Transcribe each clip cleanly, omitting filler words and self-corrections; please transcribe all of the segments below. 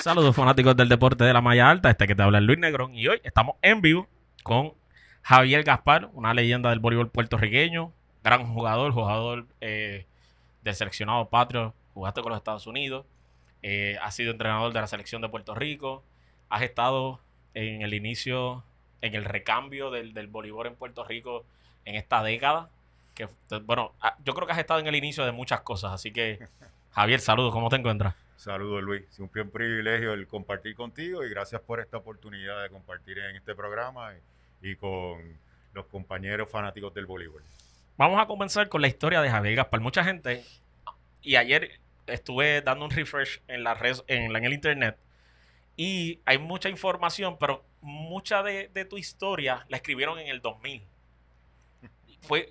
Saludos fanáticos del deporte de la malla alta, este que te habla es Luis Negrón y hoy estamos en vivo con Javier Gaspar, una leyenda del voleibol puertorriqueño, gran jugador del seleccionado patrio, jugaste con los Estados Unidos, has sido entrenador de la selección de Puerto Rico, has estado en el inicio, en el recambio del voleibol en Puerto Rico en esta década, que bueno, yo creo que has estado en el inicio de muchas cosas, así que Javier, saludos, ¿cómo te encuentras? Saludos Luis, siempre un privilegio el compartir contigo y gracias por esta oportunidad de compartir en este programa y con los compañeros fanáticos del voleibol. Vamos a comenzar con la historia de Javier Gaspar. Mucha gente, y ayer estuve dando un refresh en la red, en el internet, y hay mucha información, pero mucha de tu historia la escribieron en el 2000.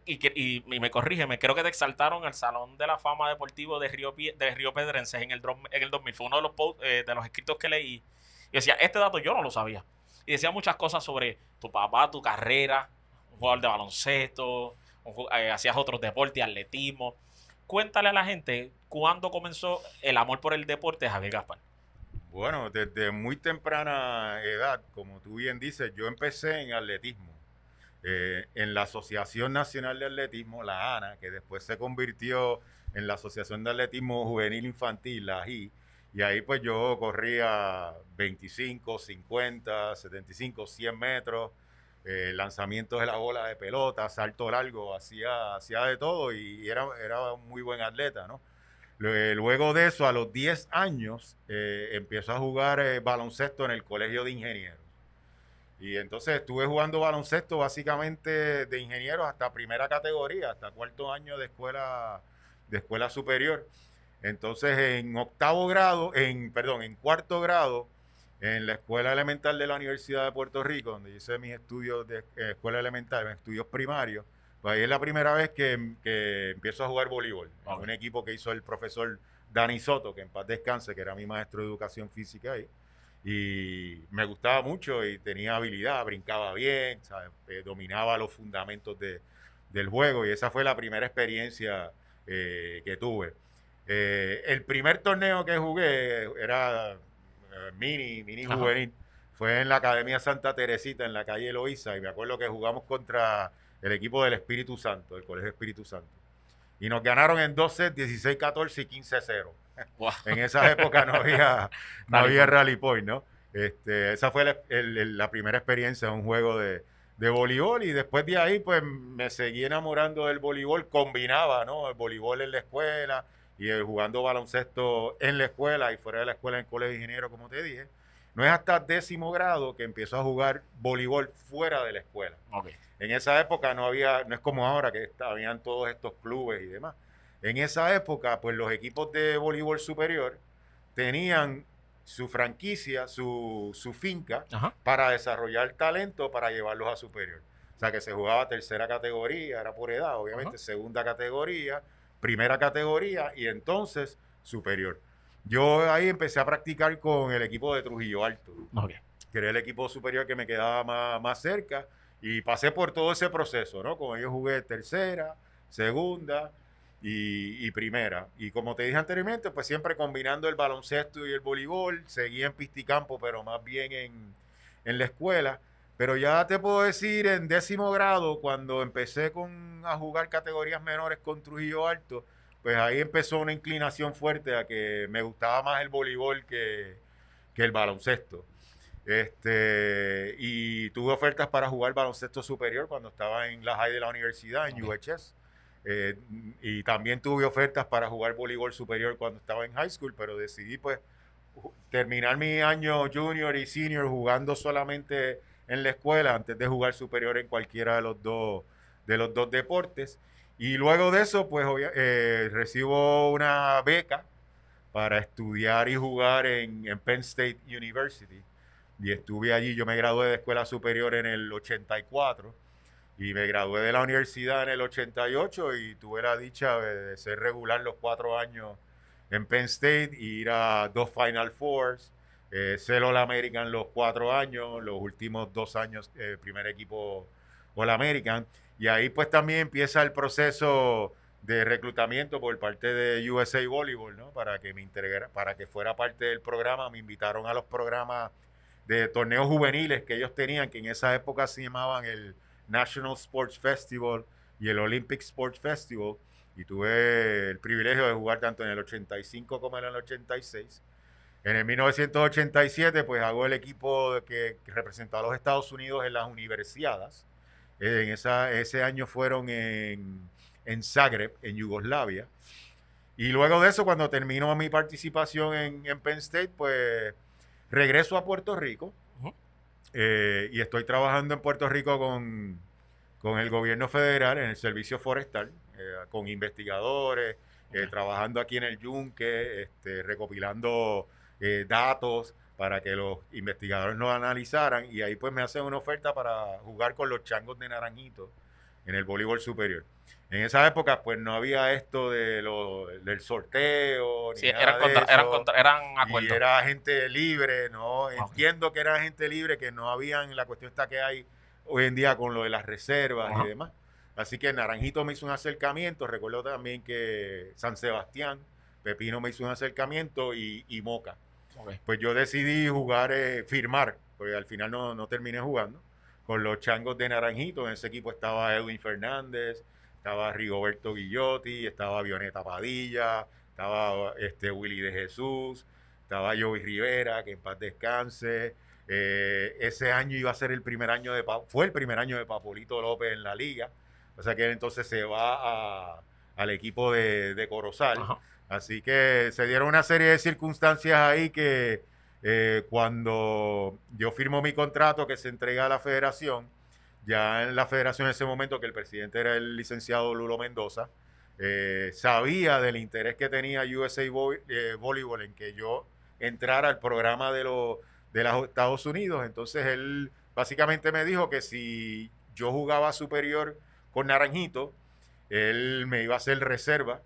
Y me corrígeme, creo que te exaltaron al Salón de la Fama Deportivo de Río Pedrenses en el 2000. Fue uno de los escritos que leí. Y decía, este dato yo no lo sabía. Y decía muchas cosas sobre tu papá, tu carrera, un jugador de baloncesto, hacías otros deportes, atletismo. Cuéntale a la gente cuándo comenzó el amor por el deporte de Javier Gaspar. Bueno, desde muy temprana edad, como tú bien dices, yo empecé en atletismo, en la Asociación Nacional de Atletismo, la ANA, que después se convirtió en la Asociación de Atletismo Juvenil Infantil, la AJI, y ahí pues yo corría 25, 50, 75, 100 metros, lanzamientos de la bola de pelota, salto largo, hacía de todo y era un muy buen atleta, ¿no? Luego de eso, a los 10 años, empiezo a jugar baloncesto en el Colegio de Ingenieros. Y entonces estuve jugando baloncesto básicamente de ingenieros hasta primera categoría, hasta cuarto año de escuela superior. Entonces en octavo grado, en cuarto grado, en la escuela elemental de la Universidad de Puerto Rico, donde hice mis estudios de escuela elemental, mis estudios primarios, pues ahí es la primera vez que empiezo a jugar voleibol. En Okay. un equipo que hizo el profesor Dani Soto, que en paz descanse, que era mi maestro de educación física ahí y me gustaba mucho y tenía habilidad, brincaba bien, ¿sabes? Dominaba los fundamentos del juego y esa fue la primera experiencia que tuve. El primer torneo que jugué era mini Ajá. juvenil, fue en la Academia Santa Teresita, en la calle Eloísa, y me acuerdo que jugamos contra el equipo del Espíritu Santo, del Colegio Espíritu Santo. Y nos ganaron en 2 sets, 16-14 y 15-0. Wow. En esa época no Rally había point. rally point, ¿no? Esa fue la primera experiencia en un juego de voleibol y después de ahí pues me seguí enamorando del voleibol, combinaba, ¿no? El voleibol en la escuela y jugando baloncesto en la escuela y fuera de la escuela en el colegio de ingeniero, como te dije. No es hasta décimo grado que empiezo a jugar voleibol fuera de la escuela. Okay. En esa época no es como ahora que habían todos estos clubes y demás. En esa época, pues los equipos de voleibol superior tenían su franquicia, su finca, Ajá. para desarrollar talento para llevarlos a superior. O sea que se jugaba tercera categoría, era por edad, Ajá. obviamente, segunda categoría, primera categoría y entonces superior. Yo ahí empecé a practicar con el equipo de Trujillo Alto, Okay. que era el equipo superior que me quedaba más cerca y pasé por todo ese proceso, ¿no? Con ellos jugué tercera, segunda y primera. Y como te dije anteriormente, pues siempre combinando el baloncesto y el voleibol, seguí en pisticampo, pero más bien en la escuela. Pero ya te puedo decir, en décimo grado, cuando empecé a jugar categorías menores con Trujillo Alto, pues ahí empezó una inclinación fuerte a que me gustaba más el voleibol que el baloncesto. Y tuve ofertas para jugar baloncesto superior cuando estaba en la high de la universidad, en Okay. UHS. Y también tuve ofertas para jugar voleibol superior cuando estaba en high school, pero decidí pues terminar mi año junior y senior jugando solamente en la escuela antes de jugar superior en cualquiera de los dos deportes. Y luego de eso, pues recibo una beca para estudiar y jugar en Penn State University. Y estuve allí, yo me gradué de escuela superior en el 84 y me gradué de la universidad en el 88 y tuve la dicha de ser regular los 4 años en Penn State y ir a 2 Final Fours, ser All American los 4 años, los últimos 2 años primer equipo All American. Y ahí pues también empieza el proceso de reclutamiento por parte de USA Volleyball, ¿no? Para que me integrara, para que fuera parte del programa. Me invitaron a los programas de torneos juveniles que ellos tenían, que en esa época se llamaban el National Sports Festival y el Olympic Sports Festival, y tuve el privilegio de jugar tanto en el 85 como en el 86. En el 1987, pues hago el equipo que representó a los Estados Unidos en las universidades. Ese año fueron en Zagreb, en Yugoslavia. Y luego de eso, cuando terminó mi participación en Penn State, pues regreso a Puerto Rico. Y estoy trabajando en Puerto Rico con el gobierno federal en el servicio forestal, con investigadores, trabajando aquí en el Yunque, recopilando datos para que los investigadores nos analizaran, y ahí pues me hacen una oferta para jugar con los Changos de Naranjito en el voleibol superior. En esa época pues no había esto del sorteo, Sí, ni nada de eso. eran Y acuerdos. era gente libre, ¿no? Ok. Entiendo que era gente libre, que no habían la cuestión está que hay hoy en día con lo de las reservas Ajá. y demás. Así que Naranjito me hizo un acercamiento. Recuerdo también que San Sebastián, Pepino me hizo un acercamiento, y Moca. Ok. Pues yo decidí jugar, firmar, porque al final no terminé jugando, con los Changos de Naranjito. En ese equipo estaba Edwin Fernández, estaba Rigoberto Guillotti, estaba Vioneta Padilla, estaba Willy de Jesús, estaba Joey Rivera, que en paz descanse. Ese año iba a ser el primer año fue el primer año de Papolito López en la liga. O sea que él entonces se va al equipo de Corozal. Ajá. Así que se dieron una serie de circunstancias ahí que cuando yo firmo mi contrato que se entrega a la federación, ya en la federación en ese momento, que el presidente era el licenciado Lulo Mendoza, sabía del interés que tenía USA Volleyball en que yo entrara al programa de los Estados Unidos. Entonces él básicamente me dijo que si yo jugaba superior con Naranjito, él me iba a hacer reserva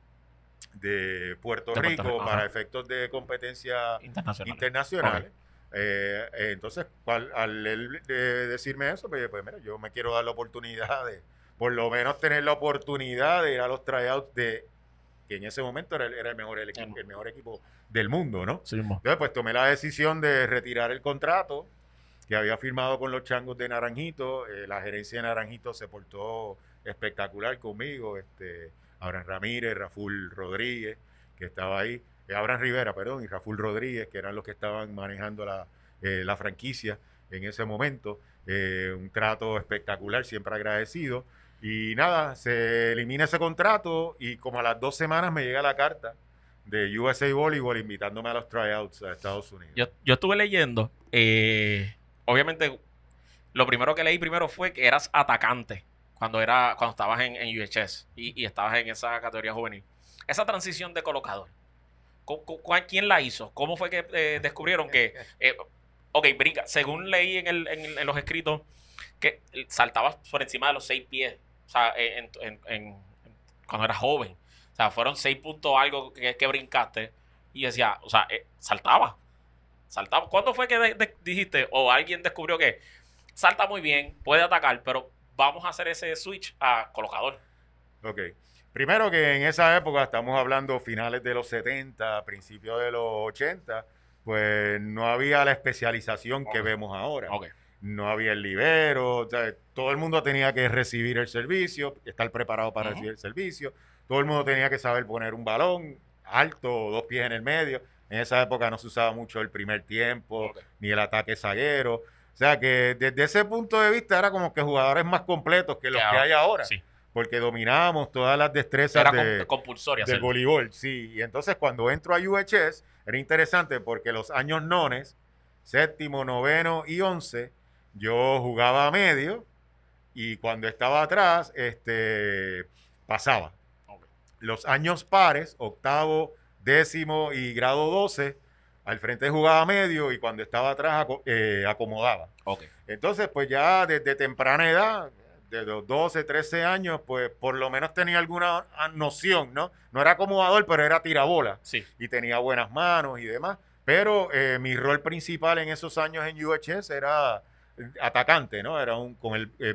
de Puerto De Puerto Rico Rico, para ajá. efectos de competencia Internacional. internacionales. Ok. Entonces, al él decirme eso, pues mira, yo me quiero dar la oportunidad de, por lo menos tener la oportunidad de ir a los tryouts de, que en ese momento era el mejor equipo del mundo, ¿no? Sí mismo. Entonces, pues tomé la decisión de retirar el contrato que había firmado con los Changos de Naranjito. La gerencia de Naranjito se portó espectacular conmigo. Abraham Ramírez, Raful Rodríguez, que estaba ahí, Abraham Rivera, perdón, y Raful Rodríguez, que eran los que estaban manejando la franquicia en ese momento. Un trato espectacular, siempre agradecido. Y nada, se elimina ese contrato, y como a las 2 semanas me llega la carta de USA Volleyball invitándome a los tryouts a Estados Unidos. Yo estuve leyendo, obviamente, lo primero que leí primero fue que eras atacante cuando estabas en UHS y estabas en esa categoría juvenil. Esa transición de colocador, ¿quién la hizo? ¿Cómo fue que descubrieron que, ok, brinca, según leí en los escritos, que saltabas por encima de los 6 pies, o sea, cuando eras joven? O sea, fueron 6 puntos algo que brincaste, y decía, o sea, saltaba. ¿Cuándo fue que dijiste o alguien descubrió que salta muy bien, puede atacar, pero vamos a hacer ese switch a colocador? Ok. Primero que en esa época, estamos hablando finales de los 70, principios de los 80, pues no había la especialización que vemos ahora. Ok. No había el libero, o sea, todo el mundo tenía que recibir el servicio, estar preparado para recibir el servicio. Todo el mundo tenía que saber poner un balón alto, 2 pies en el medio. En esa época no se usaba mucho el primer tiempo, ni el ataque zaguero. O sea que desde ese punto de vista era como que jugadores más completos que los que hay ahora. Sí. Porque dominábamos todas las destrezas Era compulsoria del voleibol. Sí, y entonces cuando entro a UHS era interesante porque los años nones, séptimo, noveno y 11, yo jugaba a medio, y cuando estaba atrás, pasaba. Okay. Los años pares, octavo, décimo y grado 12, al frente jugaba medio, y cuando estaba atrás acomodaba. Okay. Entonces, pues ya desde temprana edad, de los 12, 13 años, pues por lo menos tenía alguna noción, ¿no? No era acomodador, pero era tirabola. Sí. Y tenía buenas manos y demás. Pero mi rol principal en esos años en UHS era atacante, ¿no?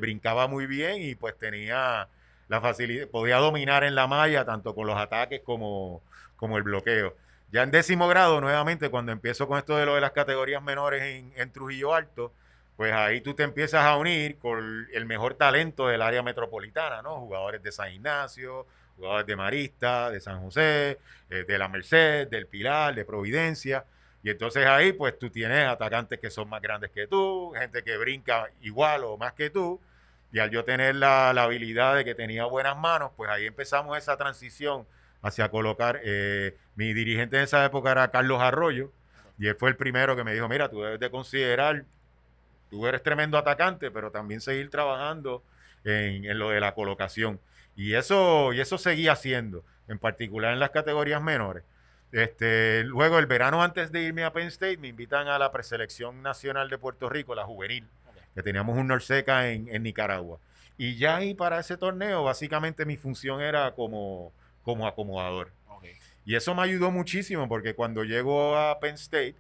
Brincaba muy bien, y pues tenía la facilidad, podía dominar en la malla tanto con los ataques como el bloqueo. Ya en 10º grado, nuevamente, cuando empiezo con esto de lo de las categorías menores en Trujillo Alto, pues ahí tú te empiezas a unir con el mejor talento del área metropolitana, ¿no? Jugadores de San Ignacio, jugadores de Marista, de San José, de la Merced, del Pilar, de Providencia. Y entonces ahí pues tú tienes atacantes que son más grandes que tú, gente que brinca igual o más que tú. Y al yo tener la habilidad de que tenía buenas manos, pues ahí empezamos esa transición hacia colocar. Mi dirigente en esa época era Carlos Arroyo, y él fue el primero que me dijo, mira, tú debes de considerar, tú eres tremendo atacante, pero también seguir trabajando en lo de la colocación. Y eso seguía haciendo, en particular en las categorías menores. Luego, el verano antes de irme a Penn State, me invitan a la preselección nacional de Puerto Rico, la juvenil, que teníamos un Norseca en Nicaragua. Y ya ahí para ese torneo, básicamente mi función era como acomodador. Okay. Y eso me ayudó muchísimo porque cuando llego a Penn State,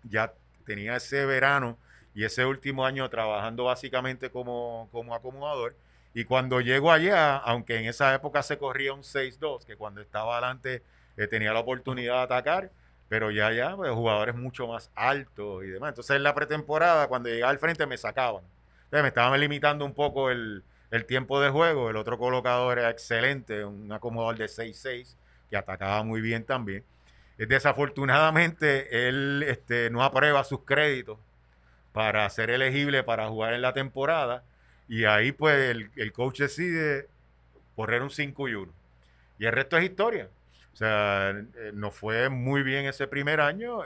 ya tenía ese verano y ese último año trabajando básicamente como acomodador. Y cuando llego allá, aunque en esa época se corría un 6-2, que cuando estaba adelante tenía la oportunidad de atacar, pero ya, pues, jugadores mucho más altos y demás. Entonces en la pretemporada, cuando llegaba al frente, me sacaban. Entonces me estaban limitando un poco el tiempo de juego. El otro colocador era excelente, un acomodador de 6-6, que atacaba muy bien también. Desafortunadamente, él no aprueba sus créditos para ser elegible para jugar en la temporada. Y ahí, pues, el coach decide correr un 5-1. Y el resto es historia. O sea, nos fue muy bien ese primer año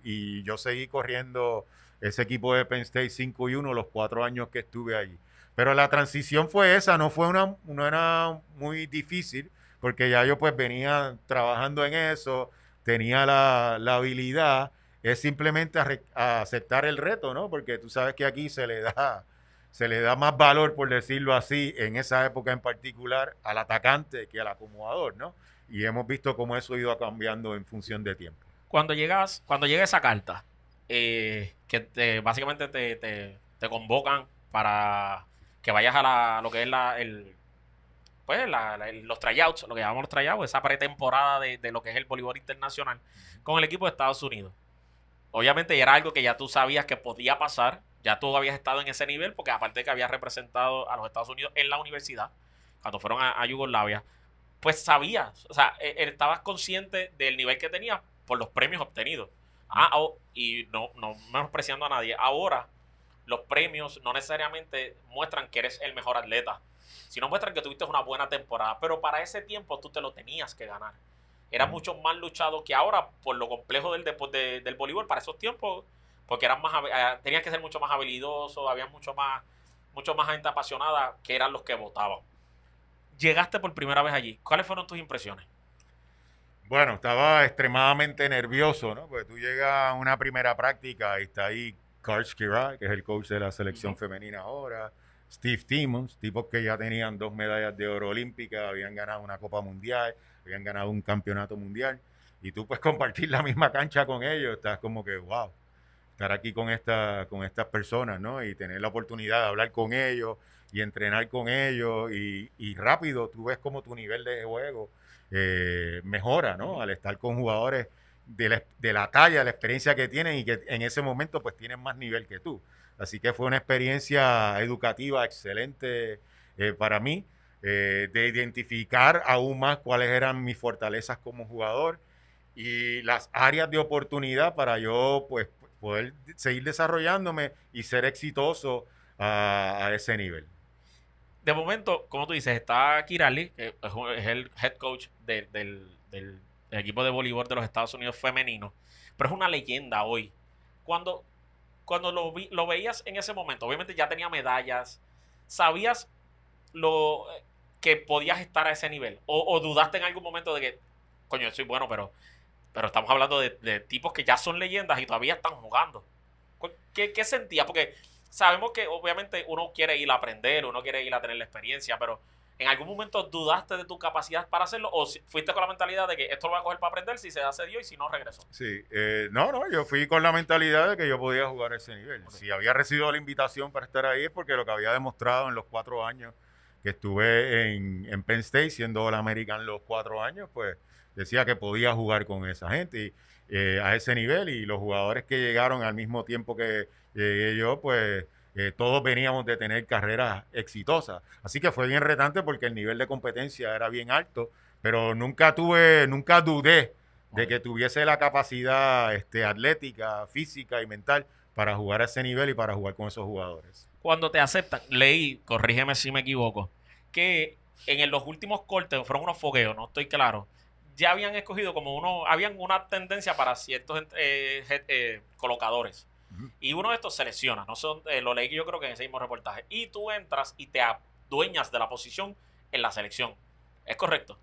y yo seguí corriendo ese equipo de Penn State 5-1 los 4 años que estuve allí. Pero la transición fue esa, no era muy difícil, porque ya yo pues venía trabajando en eso, tenía la habilidad, es simplemente a aceptar el reto, ¿no? Porque tú sabes que aquí se le da más valor, por decirlo así, en esa época en particular, al atacante que al acomodador, ¿no? Y hemos visto cómo eso ha ido cambiando en función de tiempo. Cuando llega esa carta, básicamente te convocan para que vayas a lo que es los tryouts, lo que llamamos los tryouts, esa pretemporada de lo que es el voleibol internacional con el equipo de Estados Unidos. Obviamente era algo que ya tú sabías que podía pasar, ya tú habías estado en ese nivel, porque aparte de que habías representado a los Estados Unidos en la universidad, cuando fueron a Yugoslavia, pues sabías, o sea, estabas consciente del nivel que tenías por los premios obtenidos. Y no menospreciando a nadie, ahora los premios no necesariamente muestran que eres el mejor atleta, sino muestran que tuviste una buena temporada, pero para ese tiempo tú te lo tenías que ganar. Era mucho más luchado que ahora por lo complejo del deporte del voleibol para esos tiempos, porque tenías que ser mucho más habilidoso, había mucho más gente apasionada que eran los que votaban. Llegaste por primera vez allí. ¿Cuáles fueron tus impresiones? Bueno, estaba extremadamente nervioso, ¿no? Porque tú llegas a una primera práctica y está ahí Karl Skira, que es el coach de la selección femenina ahora, Steve Timmons, tipos que ya tenían 2 medallas de oro olímpicas, habían ganado una Copa Mundial, habían ganado un campeonato mundial, y tú pues compartir la misma cancha con ellos, estás como que, wow, estar aquí con estas personas, ¿no? Y tener la oportunidad de hablar con ellos y entrenar con ellos y rápido tú ves como tu nivel de juego mejora, ¿no? Al estar con jugadores de la talla, la experiencia que tienen y que en ese momento pues tienen más nivel que tú. Así que fue una experiencia educativa excelente para mí, de identificar aún más cuáles eran mis fortalezas como jugador y las áreas de oportunidad para yo pues poder seguir desarrollándome y ser exitoso a ese nivel. De momento, como tú dices, está Kirali, que es el head coach del equipo de voleibol de los Estados Unidos femenino, pero es una leyenda hoy. Cuando lo veías en ese momento, obviamente ya tenía medallas, ¿sabías que podías estar a ese nivel? ¿O dudaste en algún momento de que, coño, soy bueno, pero estamos hablando de tipos que ya son leyendas y todavía están jugando? ¿Qué sentías? Porque sabemos que obviamente uno quiere ir a aprender, uno quiere ir a tener la experiencia, pero ¿en algún momento dudaste de tu capacidad para hacerlo? ¿O fuiste con la mentalidad de que esto lo voy a coger para aprender, si se hace Dios y si no, regreso? Sí, no, yo fui con la mentalidad de que yo podía jugar a ese nivel. Okay. Si había recibido la invitación para estar ahí es porque lo que había demostrado en los 4 años que estuve en Penn State siendo All-American los 4 años, pues decía que podía jugar con esa gente a ese nivel y los jugadores que llegaron al mismo tiempo que llegué yo, pues todos veníamos de tener carreras exitosas. Así que fue bien retante porque el nivel de competencia era bien alto, pero nunca dudé de que tuviese la capacidad atlética, física y mental para jugar a ese nivel y para jugar con esos jugadores. Cuando te aceptan, leí, corrígeme si me equivoco, que los últimos cortes fueron unos fogueos, no estoy claro. Ya habían escogido habían una tendencia para ciertos colocadores. Y uno de estos selecciona, no son, lo leí yo creo que en ese mismo reportaje. Y tú entras y te adueñas de la posición en la selección. ¿Es correcto?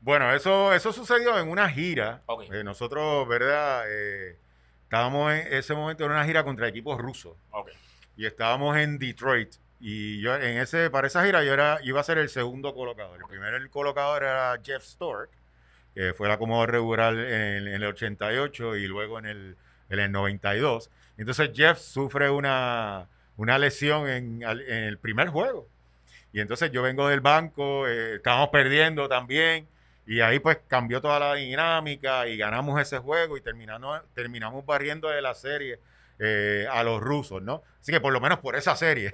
Bueno, eso sucedió en una gira. Okay. Nosotros, ¿verdad? Estábamos en ese momento en una gira contra equipos rusos. Okay. Y estábamos en Detroit. Y yo para esa gira iba a ser el segundo colocador. El primer colocador era Jeff Stork, que fue el acomodador regular en el 88 y luego en el 92. Entonces Jeff sufre una lesión en el primer juego. Y entonces yo vengo del banco, estábamos perdiendo también. Y ahí pues cambió toda la dinámica y ganamos ese juego y terminamos barriendo de la serie a los rusos, ¿no? Así que por lo menos por esa serie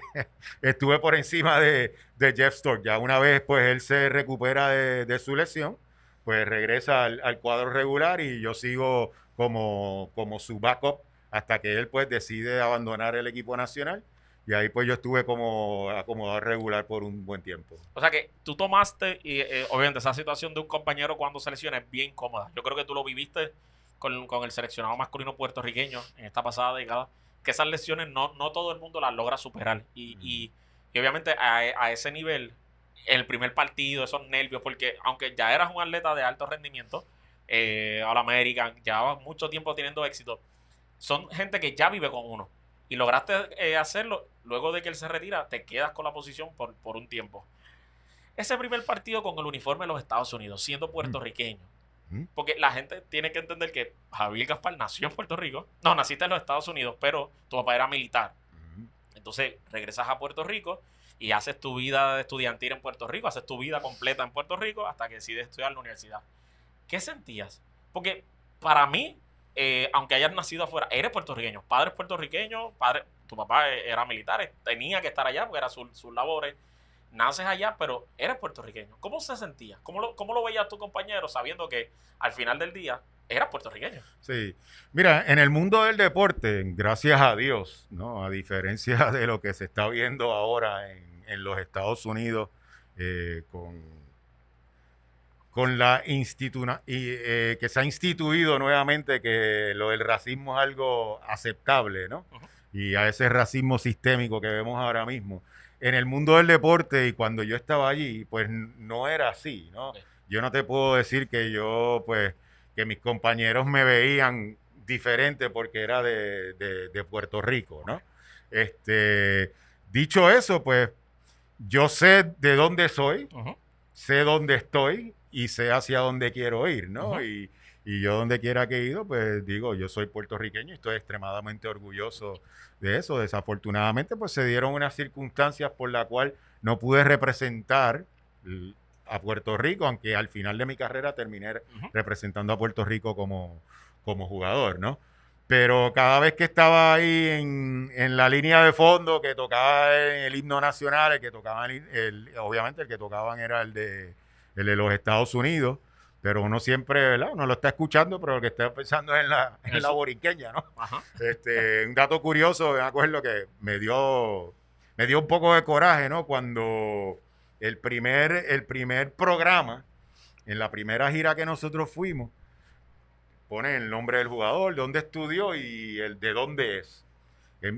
estuve por encima de Jeff Stork. Ya una vez pues él se recupera de su lesión, pues regresa al cuadro regular y yo sigo como su backup hasta que él pues decide abandonar el equipo nacional. Y ahí pues yo estuve como acomodador regular por un buen tiempo. O sea que tú tomaste, y obviamente esa situación de un compañero cuando se lesiona es bien cómoda. Yo creo que tú lo viviste con el seleccionado masculino puertorriqueño en esta pasada década, que esas lesiones no todo el mundo las logra superar. Y obviamente a ese nivel, el primer partido, esos nervios, porque aunque ya eras un atleta de alto rendimiento, All American, llevabas mucho tiempo teniendo éxito, son gente que ya vive con uno. Y lograste hacerlo, luego de que él se retira, te quedas con la posición por un tiempo. Ese primer partido con el uniforme de los Estados Unidos, siendo puertorriqueño, porque la gente tiene que entender que Javier Gaspar nació en Puerto Rico. No, naciste en los Estados Unidos, pero tu papá era militar. Entonces regresas a Puerto Rico y haces tu vida estudiantil en Puerto Rico, haces tu vida completa en Puerto Rico hasta que decides estudiar en la universidad. ¿Qué sentías? Porque para mí, aunque hayas nacido afuera, eres puertorriqueño, padres puertorriqueños, tu papá era militar, tenía que estar allá porque eran sus labores. Naces allá, pero eres puertorriqueño. ¿Cómo se sentía? ¿Cómo lo veías tu compañero sabiendo que al final del día eras puertorriqueño? Sí. Mira, en el mundo del deporte, gracias a Dios, ¿no? A diferencia de lo que se está viendo ahora en los Estados Unidos con la que se ha instituido nuevamente que lo del racismo es algo aceptable, ¿no? Y a ese racismo sistémico que vemos ahora mismo. En el mundo del deporte y cuando yo estaba allí, pues no era así, ¿no? Okay. Yo no te puedo decir que mis compañeros me veían diferente porque era de Puerto Rico, ¿no? Dicho eso, pues yo sé de dónde soy, sé dónde estoy y sé hacia dónde quiero ir, ¿no? Y yo donde quiera que he ido, pues digo, yo soy puertorriqueño y estoy extremadamente orgulloso de eso. Desafortunadamente, pues se dieron unas circunstancias por las cuales no pude representar a Puerto Rico, aunque al final de mi carrera terminé representando a Puerto Rico como jugador, ¿no? Pero cada vez que estaba ahí en la línea de fondo, que tocaba el himno nacional, el que tocaban, obviamente el que tocaban era el de los Estados Unidos, pero uno siempre, ¿verdad? Uno lo está escuchando, pero lo que está pensando es en la borinqueña, ¿no? Ajá. Un dato curioso, me acuerdo que me dio un poco de coraje, ¿no? Cuando el primer programa, en la primera gira que nosotros fuimos, pone el nombre del jugador, de dónde estudió y el de dónde es.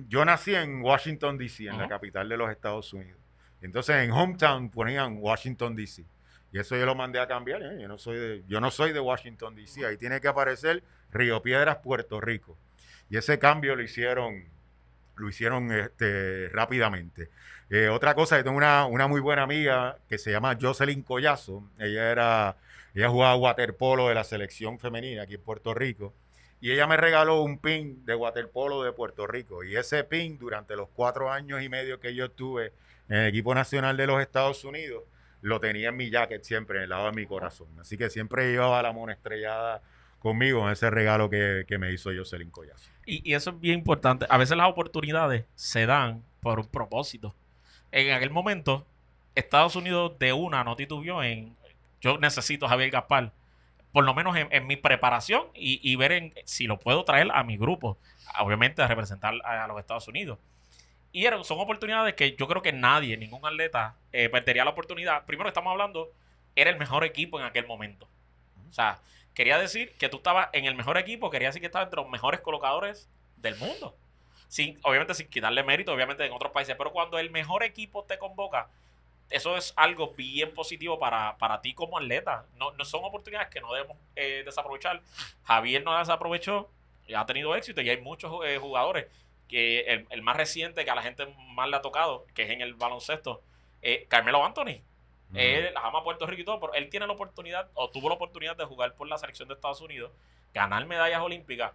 Yo nací en Washington, D.C., en la capital de los Estados Unidos. Entonces en Hometown ponían Washington, D.C., y eso yo lo mandé a cambiar. Yo no soy de Washington, D.C. Ahí tiene que aparecer Río Piedras, Puerto Rico. Y ese cambio lo hicieron rápidamente. Otra cosa, yo tengo una muy buena amiga que se llama Jocelyn Collazo. Ella jugaba waterpolo de la selección femenina aquí en Puerto Rico. y ella me regaló un pin de waterpolo de Puerto Rico. Y ese pin, durante los 4 años y medio que yo estuve en el equipo nacional de los Estados Unidos, lo tenía en mi jacket siempre, en el lado de mi corazón. Así que siempre llevaba la mona estrellada conmigo en ese regalo que me hizo Jocelyn Collazo. Y eso es bien importante. A veces las oportunidades se dan por un propósito. En aquel momento, Estados Unidos de una no titubeó en yo necesito a Javier Gaspar, por lo menos en mi preparación y ver si lo puedo traer a mi grupo, obviamente a representar a los Estados Unidos. Y son oportunidades que yo creo que nadie, ningún atleta, perdería la oportunidad. Primero estamos hablando, era el mejor equipo en aquel momento. O sea, quería decir que tú estabas en el mejor equipo, quería decir que estabas entre los mejores colocadores del mundo. Obviamente sin quitarle mérito, obviamente en otros países, pero cuando el mejor equipo te convoca, eso es algo bien positivo para ti como atleta. No son oportunidades que no debemos desaprovechar. Javier no las desaprovechó, ha tenido éxito y hay muchos jugadores que el más reciente que a la gente más le ha tocado, que es en el baloncesto, Carmelo Anthony. Él ama Puerto Rico y todo, pero él tiene la oportunidad, o tuvo la oportunidad de jugar por la selección de Estados Unidos, ganar medallas olímpicas,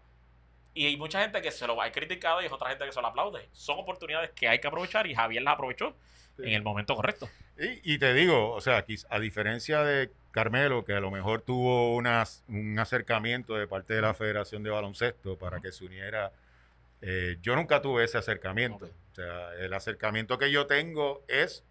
y hay mucha gente que se lo ha criticado y hay otra gente que se lo aplaude. Son oportunidades que hay que aprovechar y Javier las aprovechó en el momento correcto. Y te digo, o sea, a diferencia de Carmelo, que a lo mejor tuvo un acercamiento de parte de la Federación de Baloncesto para que se uniera, yo nunca tuve ese acercamiento. Okay. O sea, el acercamiento que yo tengo es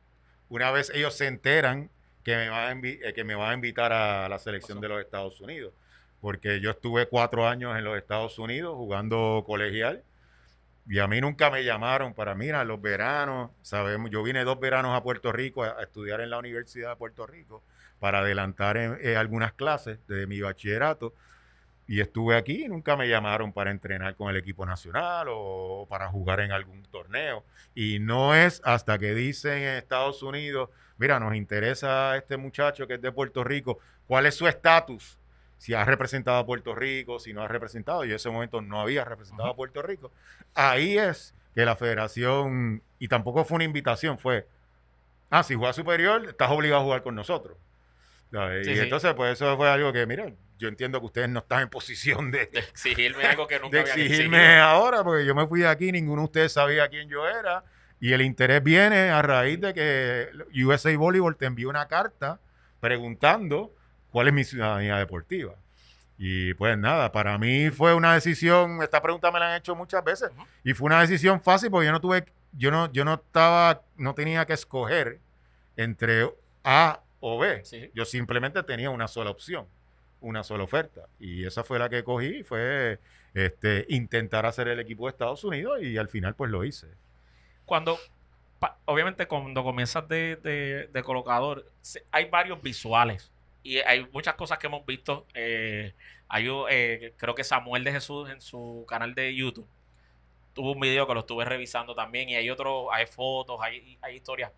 una vez ellos se enteran que me van a invitar a la selección de los Estados Unidos. Porque yo estuve 4 años en los Estados Unidos jugando colegial y a mí nunca me llamaron para, mira, los veranos, sabemos, yo vine 2 veranos a Puerto Rico a estudiar en la Universidad de Puerto Rico para adelantar algunas clases de mi bachillerato y estuve aquí y nunca me llamaron para entrenar con el equipo nacional o para jugar en algún torneo. Y no es hasta que dicen en Estados Unidos, mira, nos interesa este muchacho que es de Puerto Rico, ¿cuál es su estatus? Si ha representado a Puerto Rico, si no ha representado, yo en ese momento no había representado a Puerto Rico. Ahí es que la federación, y tampoco fue una invitación, fue, si juegas superior, estás obligado a jugar con nosotros. Sí, y entonces, pues eso fue algo que, mira, yo entiendo que ustedes no están en posición de exigirme algo que nunca de habían exigirme exigido. ahora, porque yo me fui de aquí, ninguno de ustedes sabía quién yo era, y el interés viene a raíz de que USA Volleyball te envió una carta preguntando cuál es mi ciudadanía deportiva. Y pues nada, para mí fue una decisión, esta pregunta me la han hecho muchas veces, y fue una decisión fácil porque no tenía que escoger entre A o B. Sí. Yo simplemente tenía una sola opción, una sola oferta. Y esa fue la que cogí, fue intentar hacer el equipo de Estados Unidos y al final pues lo hice. Obviamente cuando comienzas de colocador, hay varios visuales y hay muchas cosas que hemos visto. Creo que Samuel de Jesús en su canal de YouTube tuvo un video que lo estuve revisando también y hay fotos, hay historias.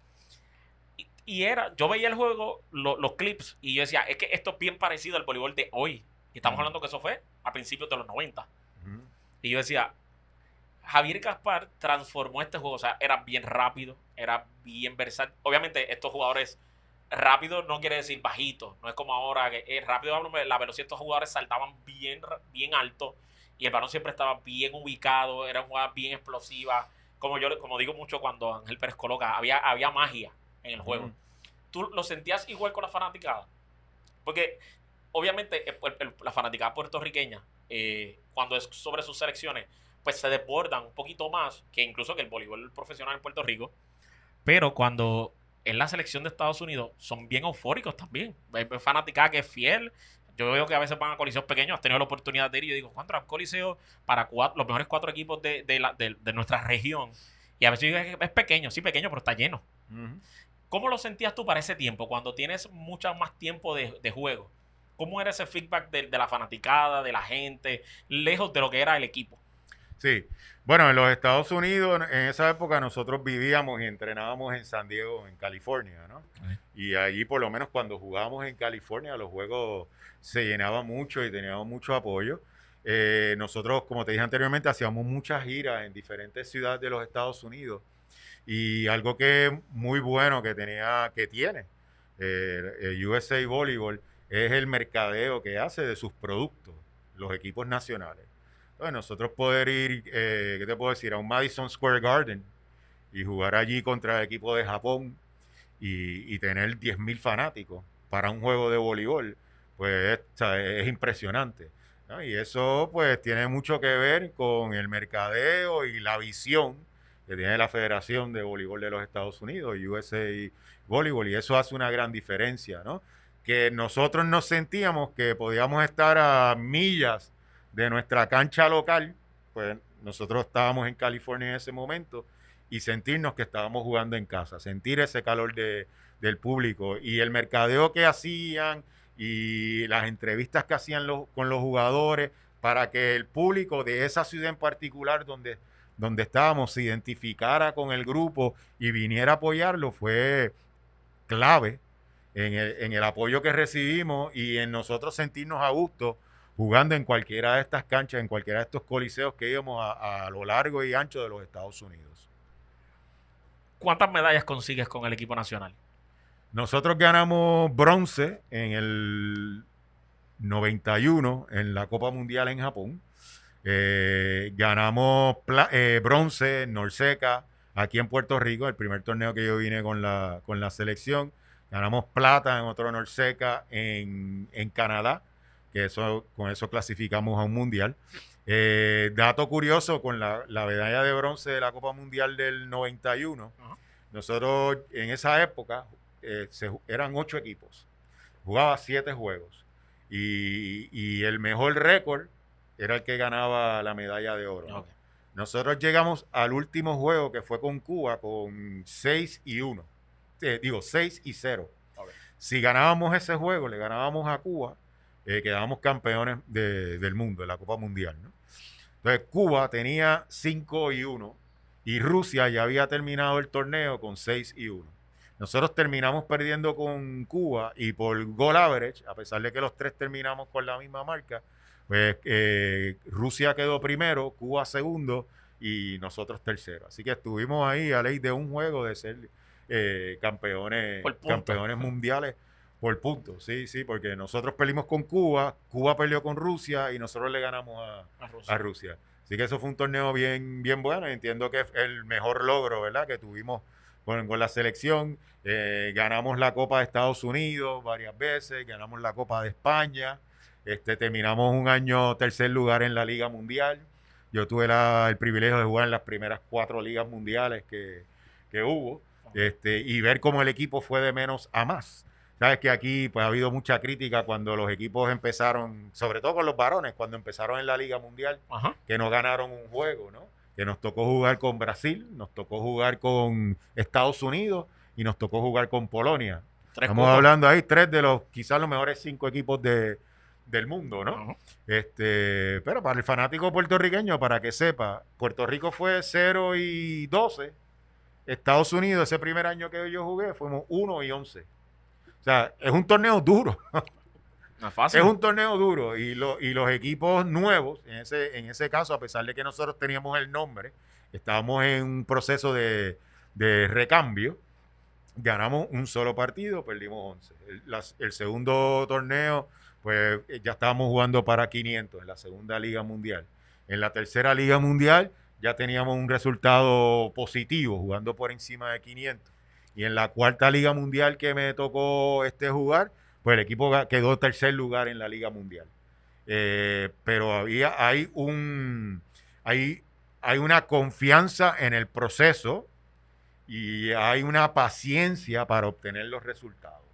Yo veía el juego, los clips, y yo decía, es que esto es bien parecido al voleibol de hoy. Y estamos hablando que eso fue a principios de los 90. Y yo decía, Javier Gaspar transformó este juego, o sea, era bien rápido, era bien versátil. Obviamente, estos jugadores rápidos no quiere decir bajitos, no es como ahora que es rápido, la velocidad de estos jugadores saltaban bien alto y el balón siempre estaba bien ubicado, eran jugadas bien explosivas. Como digo mucho cuando Ángel Pérez coloca, había magia en el juego. ¿Tú lo sentías igual con la fanaticada? Porque obviamente la fanaticada puertorriqueña, cuando es sobre sus selecciones, pues se desbordan un poquito más que incluso que el voleibol profesional en Puerto Rico. Pero cuando es la selección de Estados Unidos, son bien eufóricos también. Hay fanaticada que es fiel. Yo veo que a veces van a coliseos pequeños. Has tenido la oportunidad de ir y yo digo, ¿cuántos coliseos para los mejores 4 equipos de nuestra región? Y a veces digo, es pequeño, sí pequeño, pero está lleno. ¿Cómo lo sentías tú para ese tiempo, cuando tienes mucho más tiempo de juego? ¿Cómo era ese feedback de la fanaticada, de la gente, lejos de lo que era el equipo? Sí, bueno, en los Estados Unidos, en esa época nosotros vivíamos y entrenábamos en San Diego, en California, ¿no? Y allí por lo menos cuando jugábamos en California los juegos se llenaban mucho y teníamos mucho apoyo. Nosotros, como te dije anteriormente, hacíamos muchas giras en diferentes ciudades de los Estados Unidos y algo que es muy bueno que tiene USA Volleyball es el mercadeo que hace de sus productos, los equipos nacionales. Pues nosotros poder ir, ¿qué te puedo decir? A un Madison Square Garden y jugar allí contra el equipo de Japón y tener 10.000 fanáticos para un juego de voleibol, pues o sea, es impresionante, ¿no? Y eso pues tiene mucho que ver con el mercadeo y la visión que tiene la Federación de Voleibol de los Estados Unidos, USA Volleyball, y eso hace una gran diferencia, ¿no? Que nosotros nos sentíamos que podíamos estar a millas de nuestra cancha local, pues nosotros estábamos en California en ese momento, y sentirnos que estábamos jugando en casa, sentir ese calor del público y el mercadeo que hacían y las entrevistas que hacían con los jugadores para que el público de esa ciudad en particular donde estábamos se identificara con el grupo y viniera a apoyarlo fue clave en el apoyo que recibimos y en nosotros sentirnos a gusto jugando en cualquiera de estas canchas, en cualquiera de estos coliseos que íbamos a lo largo y ancho de los Estados Unidos. ¿Cuántas medallas consigues con el equipo nacional? Nosotros ganamos bronce en el 91 en la Copa Mundial en Japón. Ganamos bronce en Norseca, aquí en Puerto Rico, el primer torneo que yo vine con la selección. Ganamos plata en otro Norseca en Canadá, que con eso clasificamos a un mundial. Dato curioso, con la medalla de bronce de la Copa Mundial del 91, nosotros en esa época eran 8 equipos, jugaba 7 juegos y el mejor récord era el que ganaba la medalla de oro, ¿no? Okay. Nosotros llegamos al último juego que fue con Cuba con 6-1, 6-0. Okay. Si ganábamos ese juego, le ganábamos a Cuba, quedábamos campeones del mundo, de la Copa Mundial, ¿no? Entonces Cuba tenía 5-1 y Rusia ya había terminado el torneo con 6-1. Nosotros terminamos perdiendo con Cuba y por goal average, a pesar de que los tres terminamos con la misma marca, pues Rusia quedó primero, Cuba segundo y nosotros tercero. Así que estuvimos ahí a ley de un juego de ser campeones mundiales por puntos. Sí, sí, porque nosotros perdimos con Cuba, Cuba perdió con Rusia y nosotros le ganamos a Rusia. Así que eso fue un torneo bien, bien bueno. Entiendo que es el mejor logro, ¿verdad?, que tuvimos con la selección. Ganamos la Copa de Estados Unidos varias veces, ganamos la Copa de España, terminamos un año tercer lugar en la Liga Mundial. Yo tuve el privilegio de jugar en las primeras 4 ligas mundiales que hubo, y ver cómo el equipo fue de menos a más. Sabes que aquí pues ha habido mucha crítica cuando los equipos empezaron, sobre todo con los varones, cuando empezaron en la Liga Mundial, que no ganaron un juego, ¿no? Que nos tocó jugar con Brasil, nos tocó jugar con Estados Unidos y nos tocó jugar con Polonia. Estamos hablando ahí 3 de los quizás los mejores 5 equipos del mundo, ¿no? Pero para el fanático puertorriqueño, para que sepa, Puerto Rico fue 0-12. Estados Unidos, ese primer año que yo jugué, fuimos 1-11. O sea, es un torneo duro. No es fácil. Es un torneo duro y los equipos nuevos, en ese caso, a pesar de que nosotros teníamos el nombre, estábamos en un proceso de recambio, ganamos un solo partido, perdimos 11. El segundo torneo, pues ya estábamos jugando para 500 en la segunda Liga Mundial. En la tercera Liga Mundial ya teníamos un resultado positivo, jugando por encima de 500. Y en la cuarta Liga Mundial que me tocó jugar, pues el equipo quedó tercer lugar en la Liga Mundial. Pero hay una confianza en el proceso y hay una paciencia para obtener los resultados.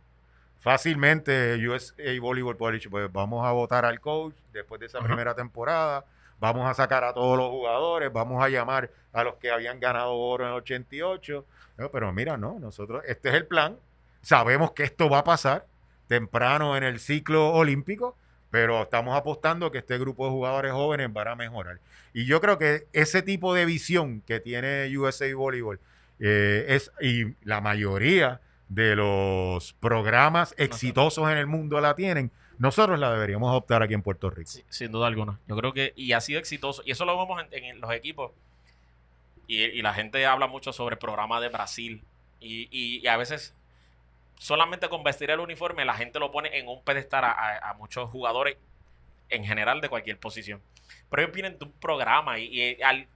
Fácilmente USA Volleyball puede decir, pues vamos a votar al coach después de esa primera temporada, vamos a sacar a todos los jugadores, vamos a llamar a los que habían ganado oro en el 88. No, pero mira, no, nosotros, este es el plan, sabemos que esto va a pasar temprano en el ciclo olímpico, pero estamos apostando que este grupo de jugadores jóvenes van a mejorar. Y yo creo que ese tipo de visión que tiene USA Volleyball y la mayoría de los programas exitosos en el mundo la tienen, nosotros la deberíamos optar aquí en Puerto Rico. Sí, sin duda alguna. Yo creo que, y ha sido exitoso, y eso lo vemos en los equipos, y la gente habla mucho sobre el programa de Brasil, y a veces solamente con vestir el uniforme la gente lo pone en un pedestal a muchos jugadores en general de cualquier posición. Pero ellos vienen de un programa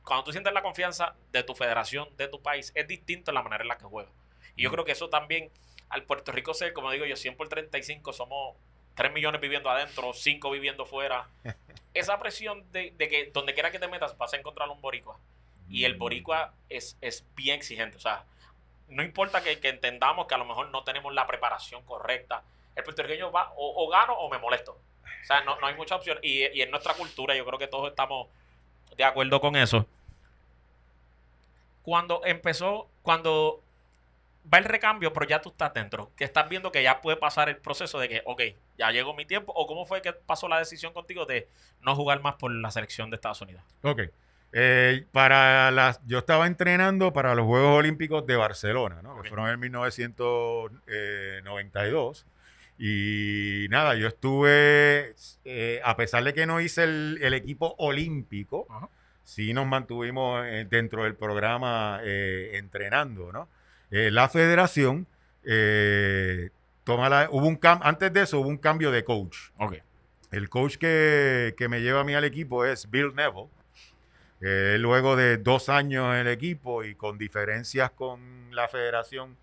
cuando tú sientes la confianza de tu federación, de tu país, es distinto la manera en la que juegas. Y yo creo que eso también, al Puerto Rico ser, como digo yo, 100 por 35, somos 3 millones viviendo adentro, 5 viviendo fuera. Esa presión de que donde quiera que te metas vas a encontrar un boricua. Y el boricua es bien exigente. O sea, no importa que entendamos que a lo mejor no tenemos la preparación correcta. El puertorriqueño va o gano o me molesto. O sea, no hay mucha opción. Y en nuestra cultura yo creo que todos estamos de acuerdo con eso. Cuando va el recambio, pero ya tú estás dentro, que estás viendo que ya puede pasar el proceso de que, ok, ya llegó mi tiempo, o cómo fue que pasó la decisión contigo de no jugar más por la selección de Estados Unidos. Ok. Yo estaba entrenando para los Juegos Olímpicos de Barcelona, ¿no? Ok. Que fueron en 1992. Y nada, yo estuve, a pesar de que no hice el equipo olímpico, Ajá. sí nos mantuvimos dentro del programa entrenando, ¿no? La federación antes de eso hubo un cambio de coach. Ok. El coach que me lleva a mí al equipo es Bill Neville. Luego de 2 años en el equipo y con diferencias con la federación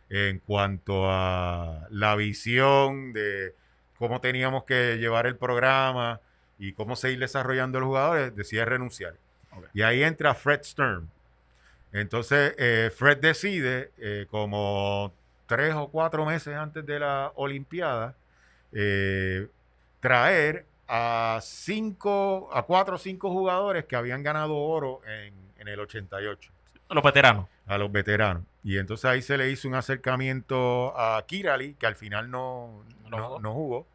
en cuanto a la visión de cómo teníamos que llevar el programa y cómo seguir desarrollando los jugadores, decide renunciar. Okay. Y ahí entra Fred Stern. Entonces, Fred decide, como 3 o 4 meses antes de la Olimpiada, traer a 4 o 5 jugadores que habían ganado oro en el 88. Los veteranos. A los veteranos. Y entonces ahí se le hizo un acercamiento a Kirali, que al final no jugó.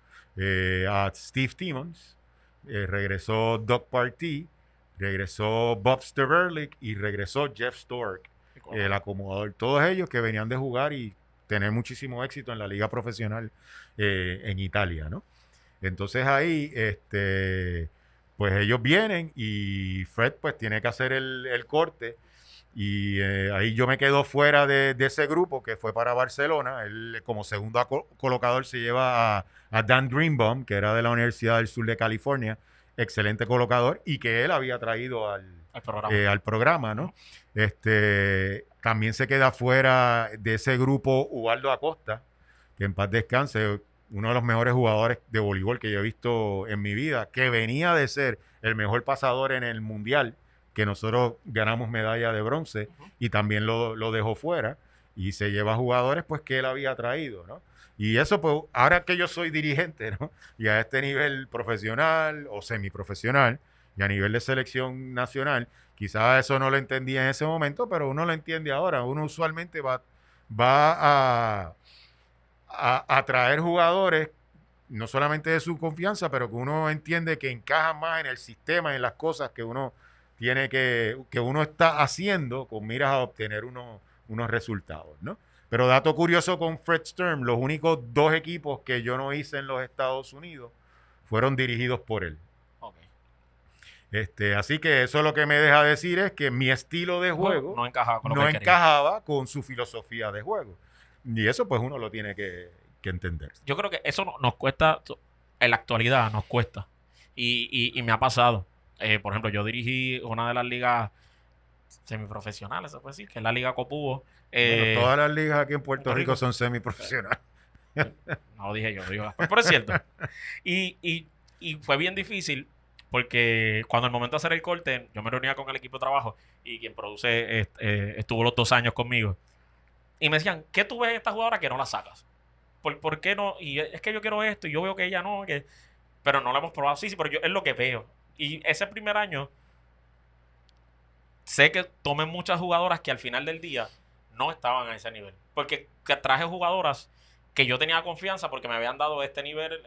A Steve Timmons. Regresó Doug Partee. Regresó Bob Steverlik y regresó Jeff Stork, el acomodador. Todos ellos que venían de jugar y tener muchísimo éxito en la liga profesional en Italia, ¿no? Entonces ahí, pues ellos vienen y Fred pues tiene que hacer el corte y ahí yo me quedo fuera de ese grupo que fue para Barcelona. Él como segundo colocador se lleva a Dan Greenbaum, que era de la Universidad del Sur de California, excelente colocador y que él había traído al programa, ¿no? También se queda fuera de ese grupo Ubaldo Acosta, que en paz descanse, uno de los mejores jugadores de voleibol que yo he visto en mi vida, que venía de ser el mejor pasador en el Mundial, que nosotros ganamos medalla de bronce, y también lo dejó fuera, y se lleva jugadores pues que él había traído, ¿no? Y eso, pues, ahora que yo soy dirigente, ¿no? Y a este nivel profesional o semiprofesional, y a nivel de selección nacional, quizás eso no lo entendía en ese momento, pero uno lo entiende ahora. Uno usualmente va a traer jugadores, no solamente de su confianza, pero que uno entiende que encajan más en el sistema, en las cosas que uno tiene que uno está haciendo con miras a obtener unos resultados, ¿no? Pero dato curioso con Fred Stern, los únicos 2 equipos que yo no hice en los Estados Unidos fueron dirigidos por él. Okay. Así que eso lo que me deja decir es que mi estilo de juego no encajaba con su filosofía de juego. Y eso pues uno lo tiene que entender. Yo creo que eso nos cuesta, en la actualidad nos cuesta. Y me ha pasado. Por ejemplo, yo dirigí una de las ligas semiprofesionales, se puede decir, que es la Liga Copubo. Bueno, todas las ligas aquí en Puerto Rico son semiprofesionales. No lo dije yo, pero es cierto. Y fue bien difícil porque cuando el momento de hacer el corte, yo me reunía con el equipo de trabajo y quien produce estuvo los 2 años conmigo. Y me decían, ¿qué tú ves en esta jugadora que no la sacas? ¿Por qué no? Y es que yo quiero esto y yo veo que ella no, pero no la hemos probado. Sí, pero es lo que veo. Y ese primer año sé que tomé muchas jugadoras que al final del día no estaban a ese nivel. Porque traje jugadoras que yo tenía confianza porque me habían dado este nivel,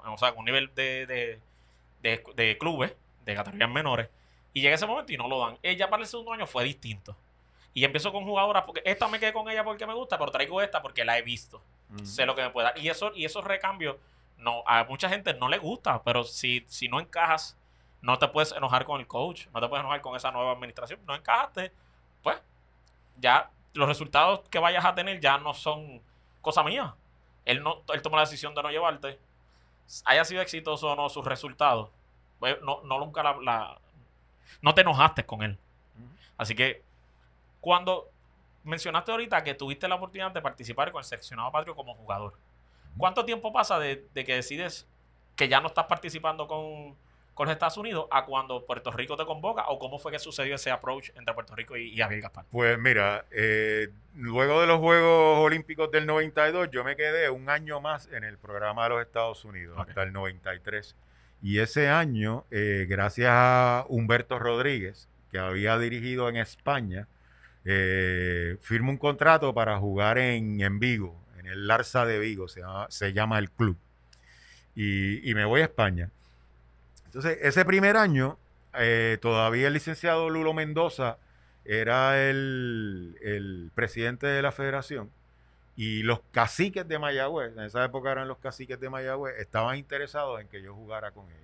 o sea, un nivel de clubes, de categorías menores. Y llega ese momento y no lo dan. Ella para el segundo año fue distinto. Y empiezo con jugadoras, porque esta me quedé con ella porque me gusta, pero traigo esta porque la he visto. Sé lo que me puede dar. Y esos recambios, no, a mucha gente no le gusta, pero si no encajas, no te puedes enojar con el coach, no te puedes enojar con esa nueva administración. No encajaste, pues ya los resultados que vayas a tener ya no son cosa mía. Él tomó la decisión de no llevarte. haya sido exitoso o no sus resultados, pues nunca no te enojaste con él. Así que cuando mencionaste ahorita que tuviste la oportunidad de participar con el seleccionado patrio como jugador, ¿cuánto tiempo pasa de que decides que ya no estás participando con los Estados Unidos a cuando Puerto Rico te convoca? ¿O cómo fue que sucedió ese approach entre Puerto Rico y Javier Gaspar? Pues mira, luego de los Juegos Olímpicos del 92, yo me quedé un año más en el programa de los Estados Unidos, hasta el 93. Y ese año, gracias a Humberto Rodríguez, que había dirigido en España, firmo un contrato para jugar en Vigo, en el Larsa de Vigo, se llama el club. Y me voy a España. Entonces, ese primer año, todavía el licenciado Lulo Mendoza era el presidente de la federación, y los caciques de Mayagüez, en esa época eran los caciques de Mayagüez, estaban interesados en que yo jugara con ellos.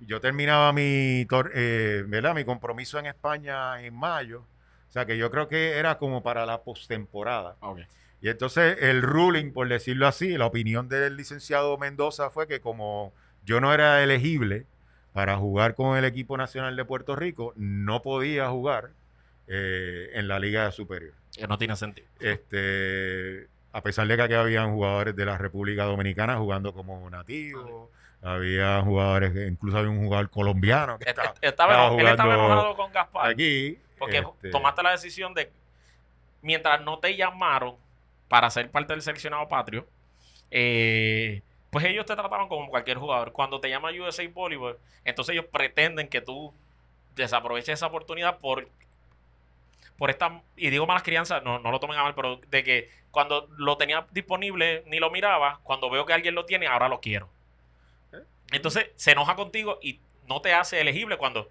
Yo terminaba mi compromiso en España en mayo, o sea que yo creo que era como para la postemporada. Okay. Y entonces el ruling, por decirlo así, la opinión del licenciado Mendoza fue que como yo no era elegible para jugar con el equipo nacional de Puerto Rico, no podía jugar en la Liga Superior. Que no tiene sentido. A pesar de que aquí habían jugadores de la República Dominicana jugando como nativos, había jugadores, incluso había un jugador colombiano que estaba jugando. Él estaba enojado con Gaspar. Aquí. Porque tomaste la decisión de, mientras no te llamaron para ser parte del seleccionado patrio, pues ellos te trataban como cualquier jugador. Cuando te llama USA Volleyball, entonces ellos pretenden que tú desaproveches esa oportunidad por esta, y digo malas crianzas, no lo tomen a mal, pero de que cuando lo tenía disponible ni lo miraba, cuando veo que alguien lo tiene, ahora lo quiero. Entonces se enoja contigo y no te hace elegible cuando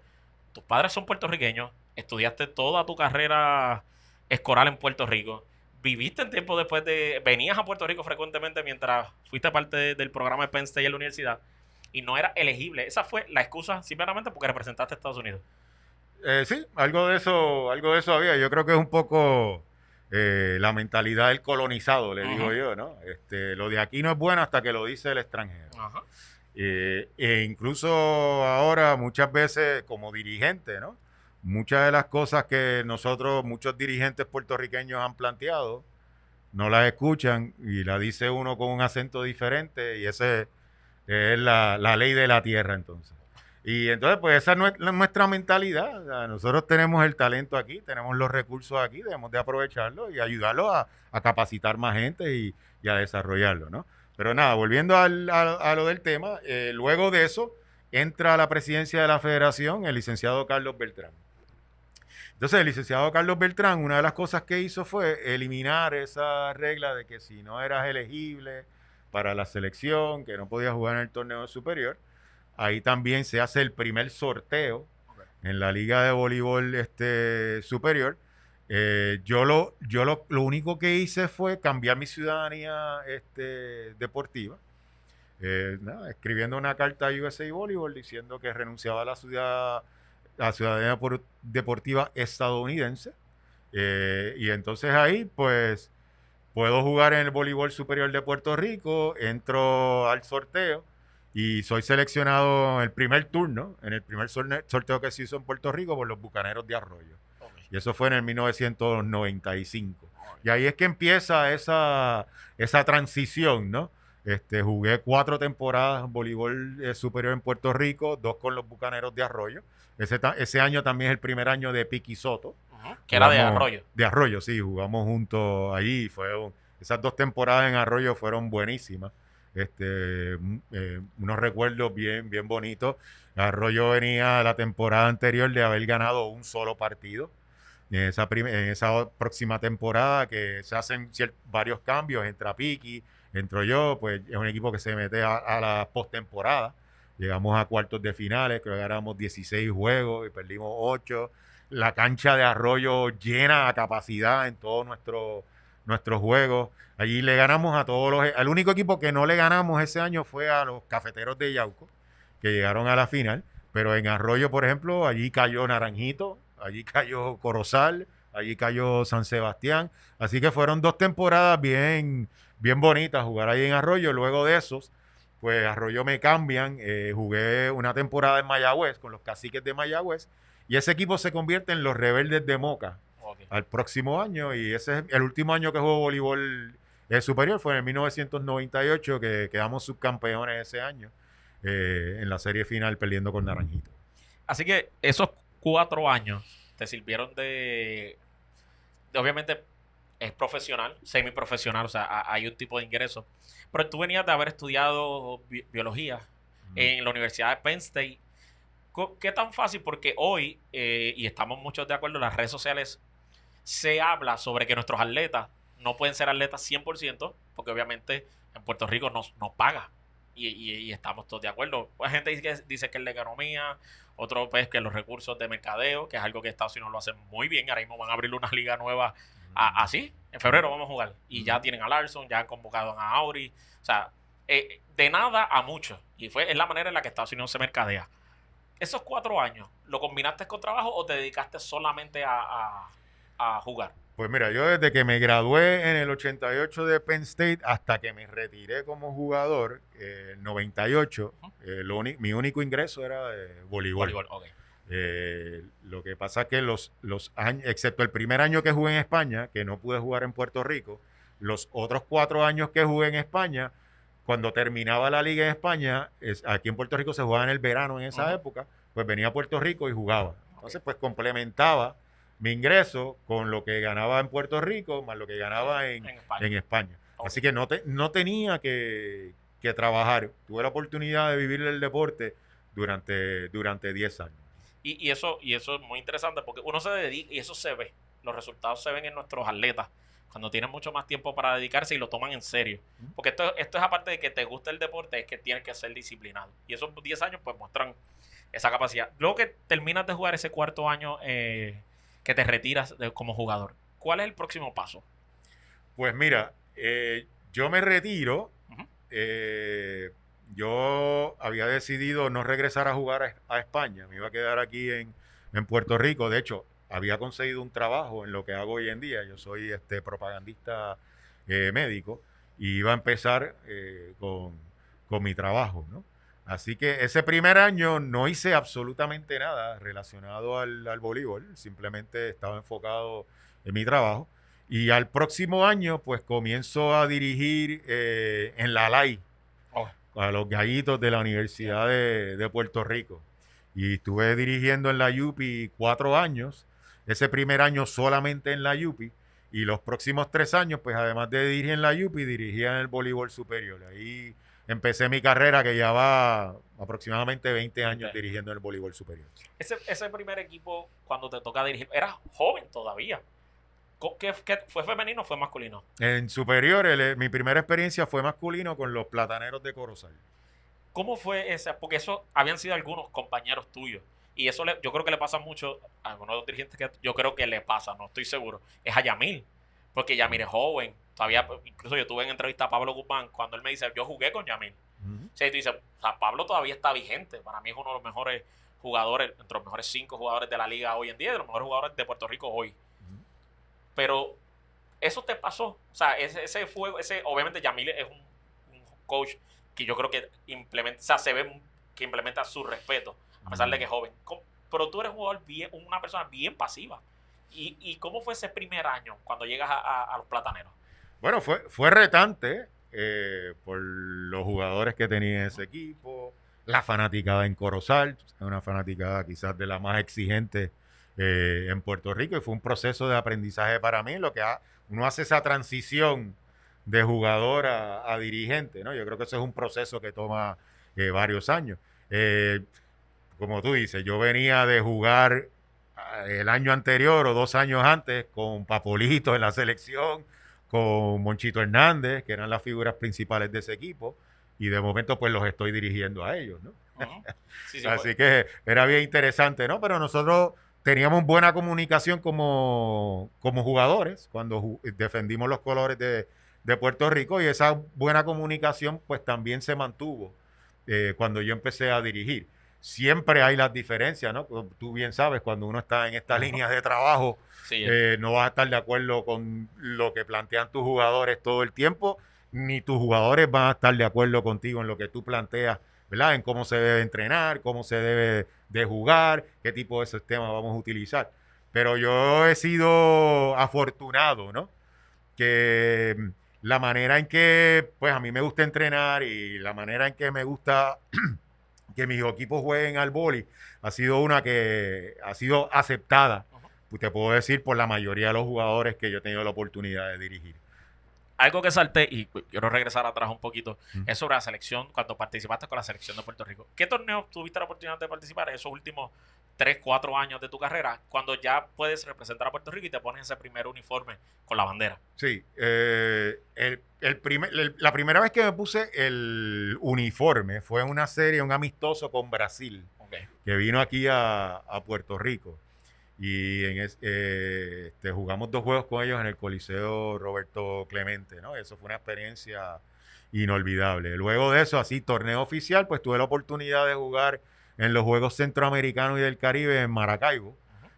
tus padres son puertorriqueños, estudiaste toda tu carrera escolar en Puerto Rico, viviste en tiempo después venías a Puerto Rico frecuentemente mientras fuiste parte del programa de Penn State en la universidad y no era elegible. Esa fue la excusa simplemente porque representaste a Estados Unidos. Sí, algo de eso había. Yo creo que es un poco la mentalidad del colonizado, le digo yo, ¿no? Lo de aquí no es bueno hasta que lo dice el extranjero. E incluso ahora muchas veces como dirigente, ¿no? Muchas de las cosas que muchos dirigentes puertorriqueños han planteado, no las escuchan y la dice uno con un acento diferente, y esa es la ley de la tierra entonces. Y entonces, pues esa es nuestra mentalidad. O sea, nosotros tenemos el talento aquí, tenemos los recursos aquí, debemos de aprovecharlo y ayudarlo a capacitar más gente y a desarrollarlo, ¿no? Pero nada, volviendo a lo del tema, luego de eso entra a la presidencia de la federación el licenciado Carlos Beltrán. Entonces, el licenciado Carlos Beltrán, una de las cosas que hizo fue eliminar esa regla de que si no eras elegible para la selección, que no podías jugar en el torneo superior. Ahí también se hace el primer sorteo en la Liga de Voleibol Superior. Yo lo único que hice fue cambiar mi ciudadanía deportiva, escribiendo una carta a USA Volleyball diciendo que renunciaba a la ciudadanía deportiva estadounidense. Y entonces ahí, pues, puedo jugar en el Voleibol Superior de Puerto Rico, entro al sorteo y soy seleccionado en el primer turno, en el primer sorteo que se hizo en Puerto Rico por los Bucaneros de Arroyo. Y eso fue en el 1995. Y ahí es que empieza esa transición, ¿no? Jugué 4 temporadas en voleibol superior en Puerto Rico, 2 con los Bucaneros de Arroyo. Ese año también es el primer año de Piqui Soto. Que era de Arroyo. De Arroyo, sí, jugamos juntos allí. Esas 2 temporadas en Arroyo fueron buenísimas. Unos recuerdos bien bonitos. Arroyo venía la temporada anterior de haber ganado un solo partido. En esa próxima temporada que se hacen varios cambios, entra Piqui, entro yo, pues es un equipo que se mete a la postemporada. Llegamos a cuartos de finales, creo que ganamos 16 juegos y perdimos 8. La cancha de Arroyo llena a capacidad en todos nuestros juegos. Allí le ganamos a el único equipo que no le ganamos ese año fue a los Cafeteros de Yauco, que llegaron a la final. Pero en Arroyo, por ejemplo, allí cayó Naranjito, allí cayó Corozal, allí cayó San Sebastián. Así que fueron 2 temporadas bien bonitas jugar ahí en Arroyo. Luego de esos, pues Arroyo me cambian, jugué una temporada en Mayagüez con los Caciques de Mayagüez y ese equipo se convierte en los Rebeldes de Moca al próximo año y ese es el último año que juego voleibol superior, fue en el 1998 que quedamos subcampeones ese año en la serie final perdiendo con Naranjito. Así que esos 4 años te sirvieron obviamente es profesional, semiprofesional, o sea, hay un tipo de ingreso. Pero tú venías de haber estudiado biología en la Universidad de Penn State. ¿Qué tan fácil? Porque hoy, y estamos muchos de acuerdo, en las redes sociales se habla sobre que nuestros atletas no pueden ser atletas 100%, porque obviamente en Puerto Rico nos paga. Y estamos todos de acuerdo. Hay gente dice que es la economía, otro pues que los recursos de mercadeo, que es algo que Estados Unidos lo hace muy bien. Ahora mismo van a abrir una liga nueva así. En febrero vamos a jugar. Y ya tienen a Larson, ya han convocado a Auri. O sea, de nada a mucho. Y es la manera en la que Estados Unidos se mercadea. Esos 4 años, ¿lo combinaste con trabajo o te dedicaste solamente a jugar? Pues mira, yo desde que me gradué en el 88 de Penn State hasta que me retiré como jugador, el 98, mi único ingreso era de voleibol. Okay. Lo que pasa es que los años, excepto el primer año que jugué en España, que no pude jugar en Puerto Rico, los otros 4 años que jugué en España, cuando terminaba la liga en España, aquí en Puerto Rico se jugaba en el verano en esa época, pues venía a Puerto Rico y jugaba. Entonces, pues complementaba mi ingreso con lo que ganaba en Puerto Rico más lo que ganaba en España. Okay. Así que no tenía que trabajar. Tuve la oportunidad de vivir el deporte durante 10 años. Y eso es muy interesante porque uno se dedica y eso se ve. Los resultados se ven en nuestros atletas cuando tienen mucho más tiempo para dedicarse y lo toman en serio. Porque esto es aparte de que te gusta el deporte, es que tienes que ser disciplinado. Y esos 10 años pues muestran esa capacidad. Luego que terminas de jugar ese 4º año que te retiras como jugador, ¿cuál es el próximo paso? Pues mira, yo me retiro. Yo había decidido no regresar a jugar a España. Me iba a quedar aquí en Puerto Rico. De hecho, había conseguido un trabajo en lo que hago hoy en día. Yo soy propagandista médico y iba a empezar con mi trabajo, ¿no? Así que ese primer año no hice absolutamente nada relacionado al voleibol, simplemente estaba enfocado en mi trabajo. Y al próximo año, pues comienzo a dirigir en la LAI, a los gallitos de la Universidad de Puerto Rico. Y estuve dirigiendo en la UPI 4 años, ese primer año solamente en la UPI, y los próximos 3 años, pues además de dirigir en la UPI, dirigía en el voleibol superior. Ahí empecé mi carrera que ya va aproximadamente 20 años dirigiendo en el voleibol superior. Ese primer equipo, cuando te toca dirigir, eras joven todavía. ¿Qué fue femenino o fue masculino? En superior, mi primera experiencia fue masculino con los Plataneros de Corozal. ¿Cómo fue esa? Porque eso habían sido algunos compañeros tuyos. Y eso yo creo que le pasa mucho a algunos de los dirigentes que yo creo que le pasa, no estoy seguro. Es a Yamil. Porque Yamil es joven. Todavía, incluso yo tuve en entrevista a Pablo Guzmán cuando él me dice, yo jugué con Yamil. O sea, y tú dices, o sea, Pablo todavía está vigente. Para mí es uno de los mejores jugadores, entre los mejores 5 jugadores de la liga hoy en día, de los mejores jugadores de Puerto Rico hoy. Pero eso te pasó. O sea, obviamente Yamil es un coach que yo creo que implementa, o sea, se ve que implementa su respeto, a pesar de que es joven. Pero tú eres una persona bien pasiva. ¿Y cómo fue ese primer año cuando llegas a los Plataneros? Bueno, fue retante por los jugadores que tenía ese equipo, la fanaticada en Corozal, una fanaticada quizás de la más exigente en Puerto Rico, y fue un proceso de aprendizaje para mí, lo que uno hace esa transición de jugador a dirigente, ¿no? Yo creo que eso es un proceso que toma varios años. Como tú dices, yo venía de jugar el año anterior o 2 años antes con Papolito en la selección, con Monchito Hernández, que eran las figuras principales de ese equipo, y de momento pues los estoy dirigiendo a ellos, ¿no? Sí, así que era bien interesante, ¿no? Pero nosotros teníamos buena comunicación como jugadores cuando defendimos los colores de Puerto Rico, y esa buena comunicación pues también se mantuvo cuando yo empecé a dirigir. Siempre hay las diferencias, ¿no? Tú bien sabes, cuando uno está en estas líneas de trabajo, no vas a estar de acuerdo con lo que plantean tus jugadores todo el tiempo, ni tus jugadores van a estar de acuerdo contigo en lo que tú planteas, ¿verdad? En cómo se debe entrenar, cómo se debe de jugar, qué tipo de sistema vamos a utilizar. Pero yo he sido afortunado, ¿no? Que la manera en que, pues a mí me gusta entrenar y la manera en que me gusta que mis equipos jueguen al boli ha sido una que ha sido aceptada, pues te puedo decir, por la mayoría de los jugadores que yo he tenido la oportunidad de dirigir. Algo que salté, y quiero regresar atrás un poquito, Mm. es sobre la selección, cuando participaste con la selección de Puerto Rico. ¿Qué torneo tuviste la oportunidad de participar en esos últimos 3, 4 años de tu carrera, cuando ya puedes representar a Puerto Rico y te pones ese primer uniforme con la bandera? Sí, la primera vez que me puse el uniforme fue en una serie, un amistoso con Brasil, Okay. que vino aquí a Puerto Rico. Y jugamos 2 juegos con ellos en el Coliseo Roberto Clemente, ¿no? Eso fue una experiencia inolvidable. Luego de eso, así, torneo oficial, pues tuve la oportunidad de jugar en los Juegos Centroamericanos y del Caribe en Maracaibo,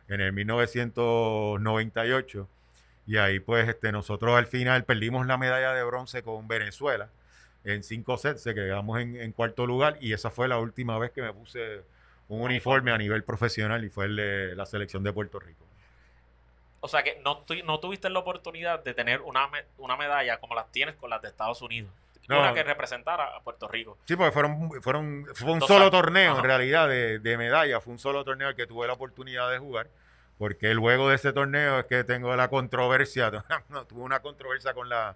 en el 1998. Y ahí, pues, nosotros al final perdimos la medalla de bronce con Venezuela en 5 sets, se quedamos en cuarto lugar. Y esa fue la última vez que me puse un uniforme a nivel profesional y fue el de la selección de Puerto Rico. O sea que no tuviste la oportunidad de tener una medalla como las tienes con las de Estados Unidos. No, Una que representara a Puerto Rico. sí, porque fue un 2 solo años. torneo Ajá. en realidad de medalla, fue un solo torneo el que tuve la oportunidad de jugar, porque luego de ese torneo es que tengo la controversia, no, tuve una controversia con la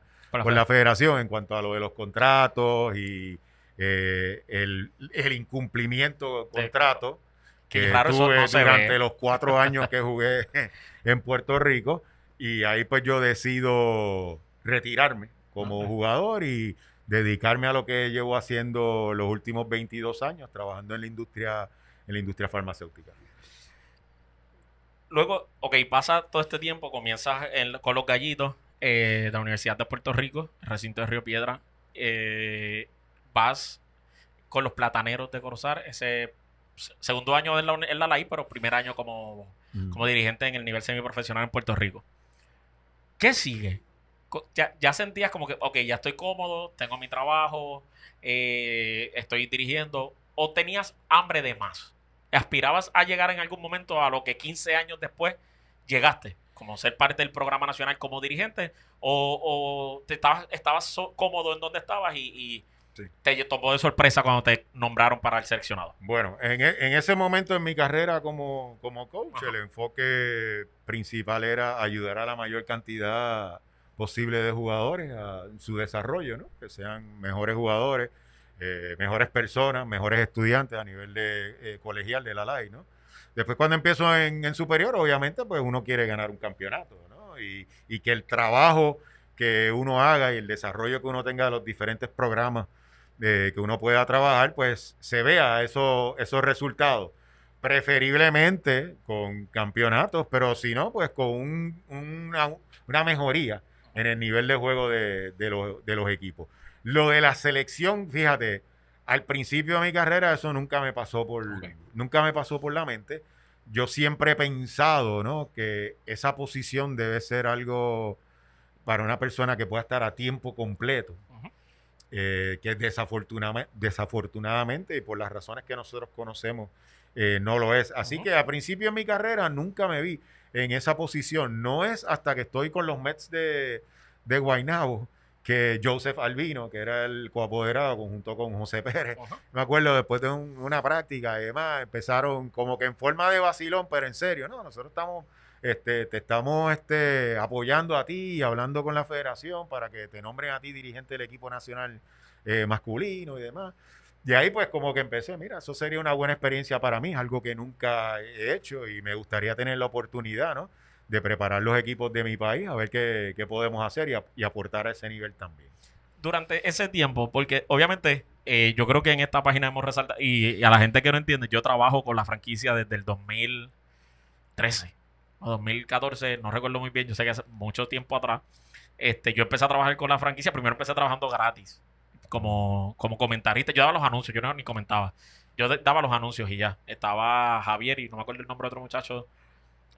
federación en cuanto a lo de los contratos y el incumplimiento del contrato Que que raro, eso tuve no se durante ve. los 4 años que jugué en Puerto Rico. Y ahí pues yo decido retirarme como jugador y dedicarme a lo que llevo haciendo los últimos 22 años, trabajando en la industria farmacéutica. Luego, ok, pasa todo este tiempo, comienzas con los gallitos de la Universidad de Puerto Rico, recinto de Río Piedra. Vas con los plataneros de Corozal, ese segundo año en la LAI, pero primer año como dirigente en el nivel semiprofesional en Puerto Rico. ¿Qué sigue? Ya sentías como que, ok, ya estoy cómodo, tengo mi trabajo, estoy dirigiendo, o tenías hambre de más. ¿Aspirabas a llegar en algún momento a lo que 15 años después llegaste? Como ser parte del programa nacional como dirigente, o estabas cómodo en donde estabas y Sí. te tomó de sorpresa cuando te nombraron para el seleccionado? Bueno, en ese momento en mi carrera como coach, Ajá. el enfoque principal era ayudar a la mayor cantidad posible de jugadores a su desarrollo, ¿no? Que sean mejores jugadores, mejores personas, mejores estudiantes a nivel de colegial de la LAI, ¿no? Después cuando empiezo en superior, obviamente, pues uno quiere ganar un campeonato, ¿no? Y que el trabajo que uno haga y el desarrollo que uno tenga de los diferentes programas que uno pueda trabajar, pues se vea esos resultados. Preferiblemente con campeonatos, pero si no, pues con una mejoría en el nivel de juego de los equipos. Lo de la selección, fíjate, al principio de mi carrera eso nunca me pasó por la mente. Yo siempre he pensado, ¿no? Que esa posición debe ser algo para una persona que pueda estar a tiempo completo. Uh-huh. Que desafortunadamente y por las razones que nosotros conocemos no lo es. Así que a principio de mi carrera nunca me vi en esa posición. No es hasta que estoy con los Mets de Guaynabo que Joseph Albino, que era el coapoderado junto con José Pérez, me acuerdo después de una práctica y demás, empezaron como que en forma de vacilón, pero en serio, no, nosotros te estamos apoyando a ti y hablando con la federación para que te nombren a ti dirigente del equipo nacional masculino y demás. De ahí pues como que empecé, mira, eso sería una buena experiencia para mí, algo que nunca he hecho y me gustaría tener la oportunidad, ¿no? De preparar los equipos de mi país, a ver qué podemos hacer y aportar a ese nivel también. Durante ese tiempo, porque obviamente yo creo que en esta página hemos resaltado, y a la gente que no entiende, yo trabajo con la franquicia desde el 2013 o 2014, no recuerdo muy bien, yo sé que hace mucho tiempo atrás. Yo empecé a trabajar con la franquicia, primero empecé trabajando gratis, como comentarista. Yo daba los anuncios, yo no ni comentaba. Yo daba los anuncios y ya. Estaba Javier y no me acuerdo el nombre de otro muchacho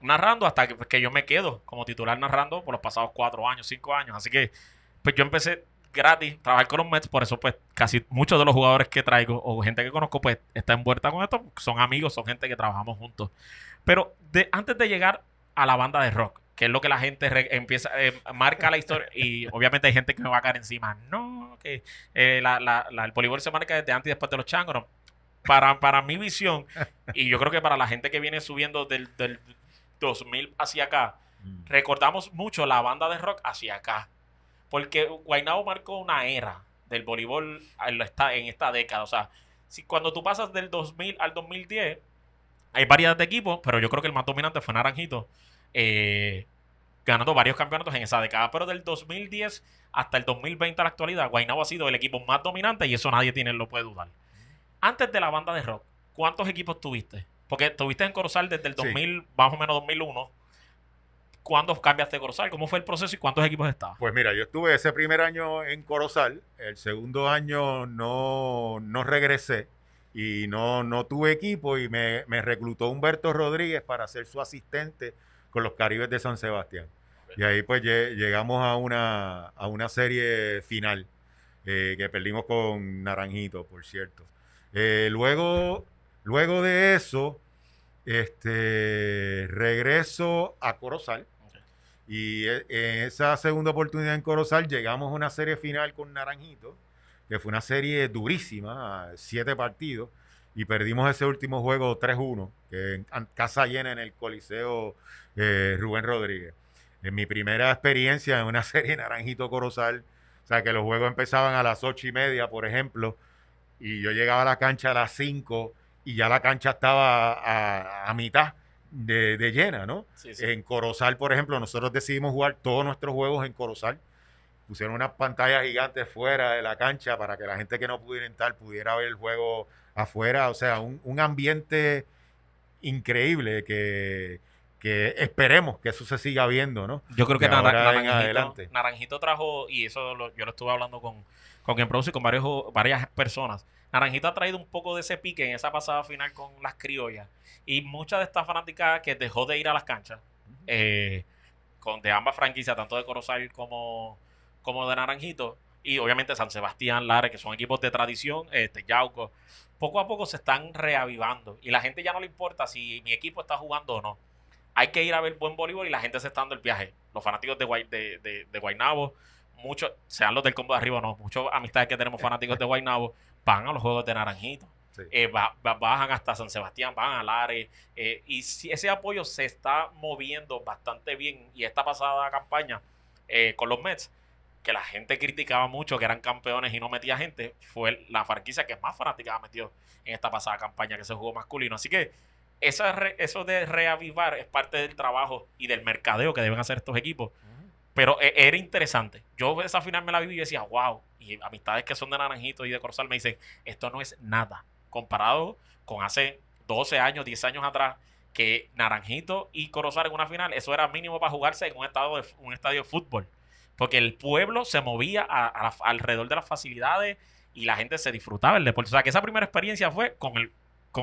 narrando hasta que yo me quedo como titular narrando por los pasados 4 años, 5 años. Así que, pues yo empecé gratis trabajar con los Mets, por eso pues casi muchos de los jugadores que traigo o gente que conozco pues está envuelta con esto, son amigos, son gente que trabajamos juntos. Pero antes de llegar a la banda de rock, que es lo que la gente empieza, marca la historia, y obviamente hay gente que me va a caer encima, no, que el voleibol se marca desde antes y después de los changos, no. Para mi visión, y yo creo que para la gente que viene subiendo del 2000 hacia acá, recordamos mucho la banda de rock hacia acá. Porque Guaynabo marcó una era del voleibol en esta década. O sea, si cuando tú pasas del 2000 al 2010, hay variedad de equipos, pero yo creo que el más dominante fue Naranjito, ganando varios campeonatos en esa década. Pero del 2010 hasta el 2020 a la actualidad, Guaynabo ha sido el equipo más dominante y eso nadie lo puede dudar. Antes de la banda de rock, ¿cuántos equipos tuviste? Porque tuviste en Corozal desde el 2000, más o menos 2001. ¿Cuándo cambiaste de Corozal? ¿Cómo fue el proceso y cuántos equipos estabas? Pues mira, yo estuve ese primer año en Corozal, el segundo año no regresé y no tuve equipo y me reclutó Humberto Rodríguez para ser su asistente con los Caribes de San Sebastián. Y ahí pues llegamos a una serie final que perdimos con Naranjito, por cierto. Luego de eso, regreso a Corozal. Y en esa segunda oportunidad en Corozal llegamos a una serie final con Naranjito, que fue una serie durísima, 7 partidos, y perdimos ese último juego 3-1, que en casa llena en el Coliseo Rubén Rodríguez. En mi primera experiencia en una serie Naranjito Corozal, o sea que los juegos empezaban a las 8:30, por ejemplo, y yo llegaba a la cancha a las 5 y ya la cancha estaba a mitad de llena, ¿no? Sí, sí. En Corozal, por ejemplo, nosotros decidimos jugar todos nuestros juegos en Corozal. Pusieron unas pantallas gigantes fuera de la cancha para que la gente que no pudiera entrar pudiera ver el juego afuera. O sea, un ambiente increíble que esperemos que eso se siga viendo, ¿no? Yo creo de que ahora en adelante. Naranjito trajo, y eso yo lo estuve hablando con quien produce y con varias personas. Naranjito ha traído un poco de ese pique en esa pasada final con las criollas. Y muchas de estas fanáticas que dejó de ir a las canchas, de ambas franquicias, tanto de Corozal como de Naranjito, y obviamente San Sebastián, Lares, que son equipos de tradición, Yauco, poco a poco se están reavivando. Y la gente ya no le importa si mi equipo está jugando o no. Hay que ir a ver buen voleibol y la gente se está dando el viaje. Los fanáticos de Guaynabo, muchos, sean los del combo de arriba o no, muchos amistades que tenemos fanáticos de Guaynabo, van a los juegos de Naranjito. Sí. Bajan hasta San Sebastián, van a Lares, y si ese apoyo se está moviendo bastante bien. Y esta pasada campaña con los Mets, que la gente criticaba mucho que eran campeones y no metía gente, fue la franquicia que más fanática metió en esta pasada campaña que se jugó masculino. Así que eso de reavivar es parte del trabajo y del mercadeo que deben hacer estos equipos. Pero era interesante. Yo esa final me la viví y decía, wow. Y amistades que son de Naranjito y de Corozal me dicen, esto no es nada. Comparado con hace 12 años, 10 años atrás, que Naranjito y Corozal en una final, eso era mínimo para jugarse en un estadio de fútbol. Porque el pueblo se movía alrededor de las facilidades y la gente se disfrutaba el deporte. O sea, que esa primera experiencia fue con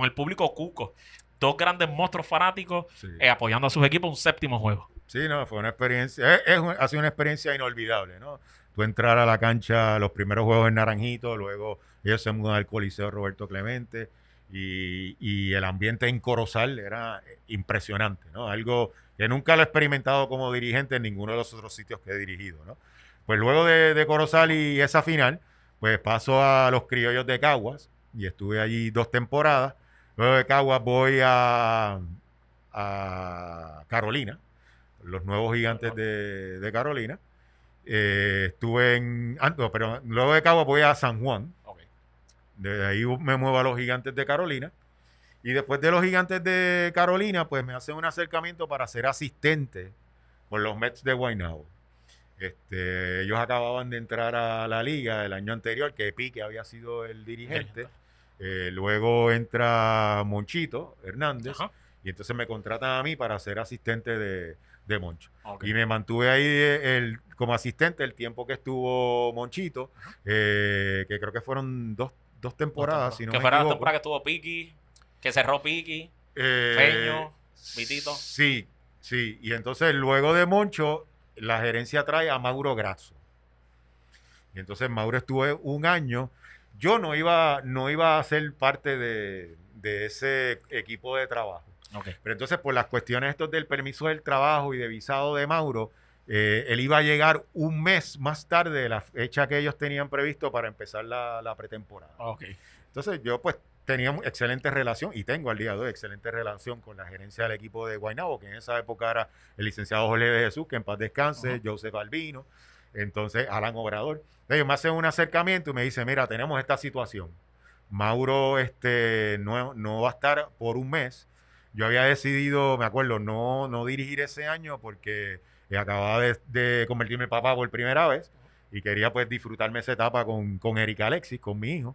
el público cuco. Dos grandes monstruos fanáticos apoyando a sus equipos un séptimo juego. Sí, no, fue una experiencia, ha sido una experiencia inolvidable, ¿no? Tú entrar a la cancha, los primeros juegos en Naranjito, luego ellos se mudan al Coliseo Roberto Clemente y el ambiente en Corozal era impresionante, ¿no? Algo que nunca lo he experimentado como dirigente en ninguno de los otros sitios que he dirigido, ¿no? Pues luego de Corozal y esa final, pues paso a los Criollos de Caguas y estuve allí 2 temporadas. Luego de Caguas voy a Carolina, los nuevos gigantes de Carolina. Estuve pero luego de Caguas voy a San Juan. Okay. De ahí me muevo a los gigantes de Carolina. Y después de los gigantes de Carolina, pues me hacen un acercamiento para ser asistente con los Mets de Guaynabo. Ellos acababan de entrar a la liga el año anterior, que Pique había sido el dirigente. Luego entra Monchito Hernández. Ajá. Y entonces me contratan a mí para ser asistente de Moncho. Okay. Y me mantuve ahí como asistente el tiempo que estuvo Monchito, que creo que fueron dos temporadas. Si no que fuera la temporada que estuvo Piqui, que cerró Piqui, Peño, Vitito. Sí. Y entonces luego de Moncho, la gerencia trae a Mauro Grasso. Y entonces Mauro estuvo un año. Yo no iba a ser parte de ese equipo de trabajo. Ok. Pero entonces, por las cuestiones estos del permiso del trabajo y de visado de Mauro, él iba a llegar un mes más tarde de la fecha que ellos tenían previsto para empezar la pretemporada. Ok. Entonces, yo pues teníamos excelente relación y tengo al día de hoy excelente relación con la gerencia del equipo de Guaynabo, que en esa época era el licenciado Jorge de Jesús, que en paz descanse, Joseph Albino, entonces Alan Obrador. Ellos me hacen un acercamiento y me dicen, mira, tenemos esta situación. Mauro no va a estar por un mes. Yo había decidido, me acuerdo, no dirigir ese año porque acababa de convertirme en papá por primera vez y quería pues disfrutarme esa etapa con Erika Alexis, con mi hijo.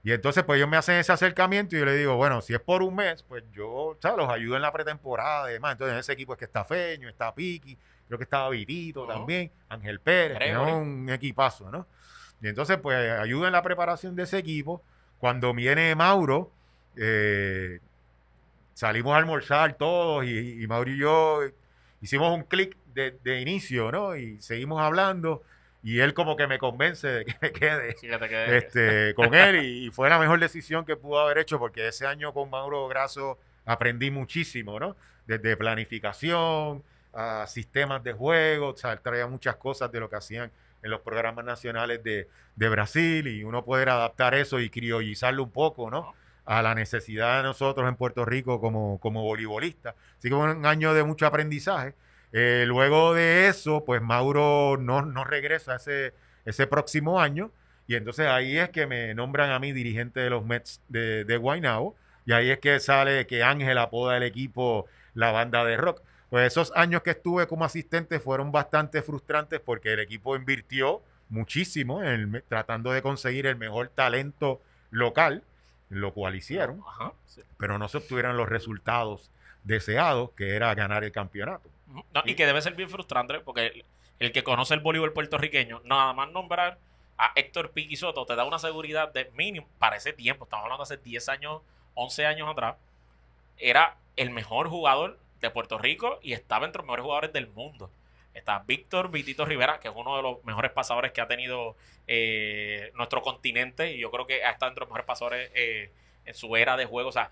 Y entonces pues ellos me hacen ese acercamiento y yo le digo, bueno, si es por un mes, pues yo, ¿sabes? Los ayudo en la pretemporada y demás. Entonces en ese equipo es que está Feño, está Piqui, creo que estaba Vitito también, Ángel Pérez, tenemos un equipazo, ¿no? Y entonces pues ayudo en la preparación de ese equipo. Cuando viene Mauro, salimos a almorzar todos y Mauro y yo hicimos un clic de inicio, ¿no? Y seguimos hablando y él como que me convence de que me quede Sí, que te quedes. con él y fue la mejor decisión que pudo haber hecho porque ese año con Mauro Grasso aprendí muchísimo, ¿no? Desde planificación a sistemas de juego, o sea, él traía muchas cosas de lo que hacían en los programas nacionales de Brasil y uno poder adaptar eso y criollizarlo un poco, ¿no? A la necesidad de nosotros en Puerto Rico como voleibolistas. Así que fue un año de mucho aprendizaje. Luego de eso, pues Mauro no regresa ese próximo año y entonces ahí es que me nombran a mí dirigente de los Mets de Guaynabo y ahí es que sale que Ángel apoda el equipo la banda de rock. Pues esos años que estuve como asistente fueron bastante frustrantes porque el equipo invirtió muchísimo tratando de conseguir el mejor talento local, lo cual hicieron, Sí. pero no se obtuvieron los resultados deseados, que era ganar el campeonato. No, y que debe ser bien frustrante porque el que conoce el voleibol puertorriqueño, nada más nombrar a Héctor Piqui Soto te da una seguridad de mínimo para ese tiempo, estamos hablando de hace 10 años, 11 años atrás, era el mejor jugador de Puerto Rico y estaba entre los mejores jugadores del mundo. Está Víctor Vitito Rivera, que es uno de los mejores pasadores que ha tenido nuestro continente y yo creo que ha estado entre los mejores pasadores en su era de juego. O sea,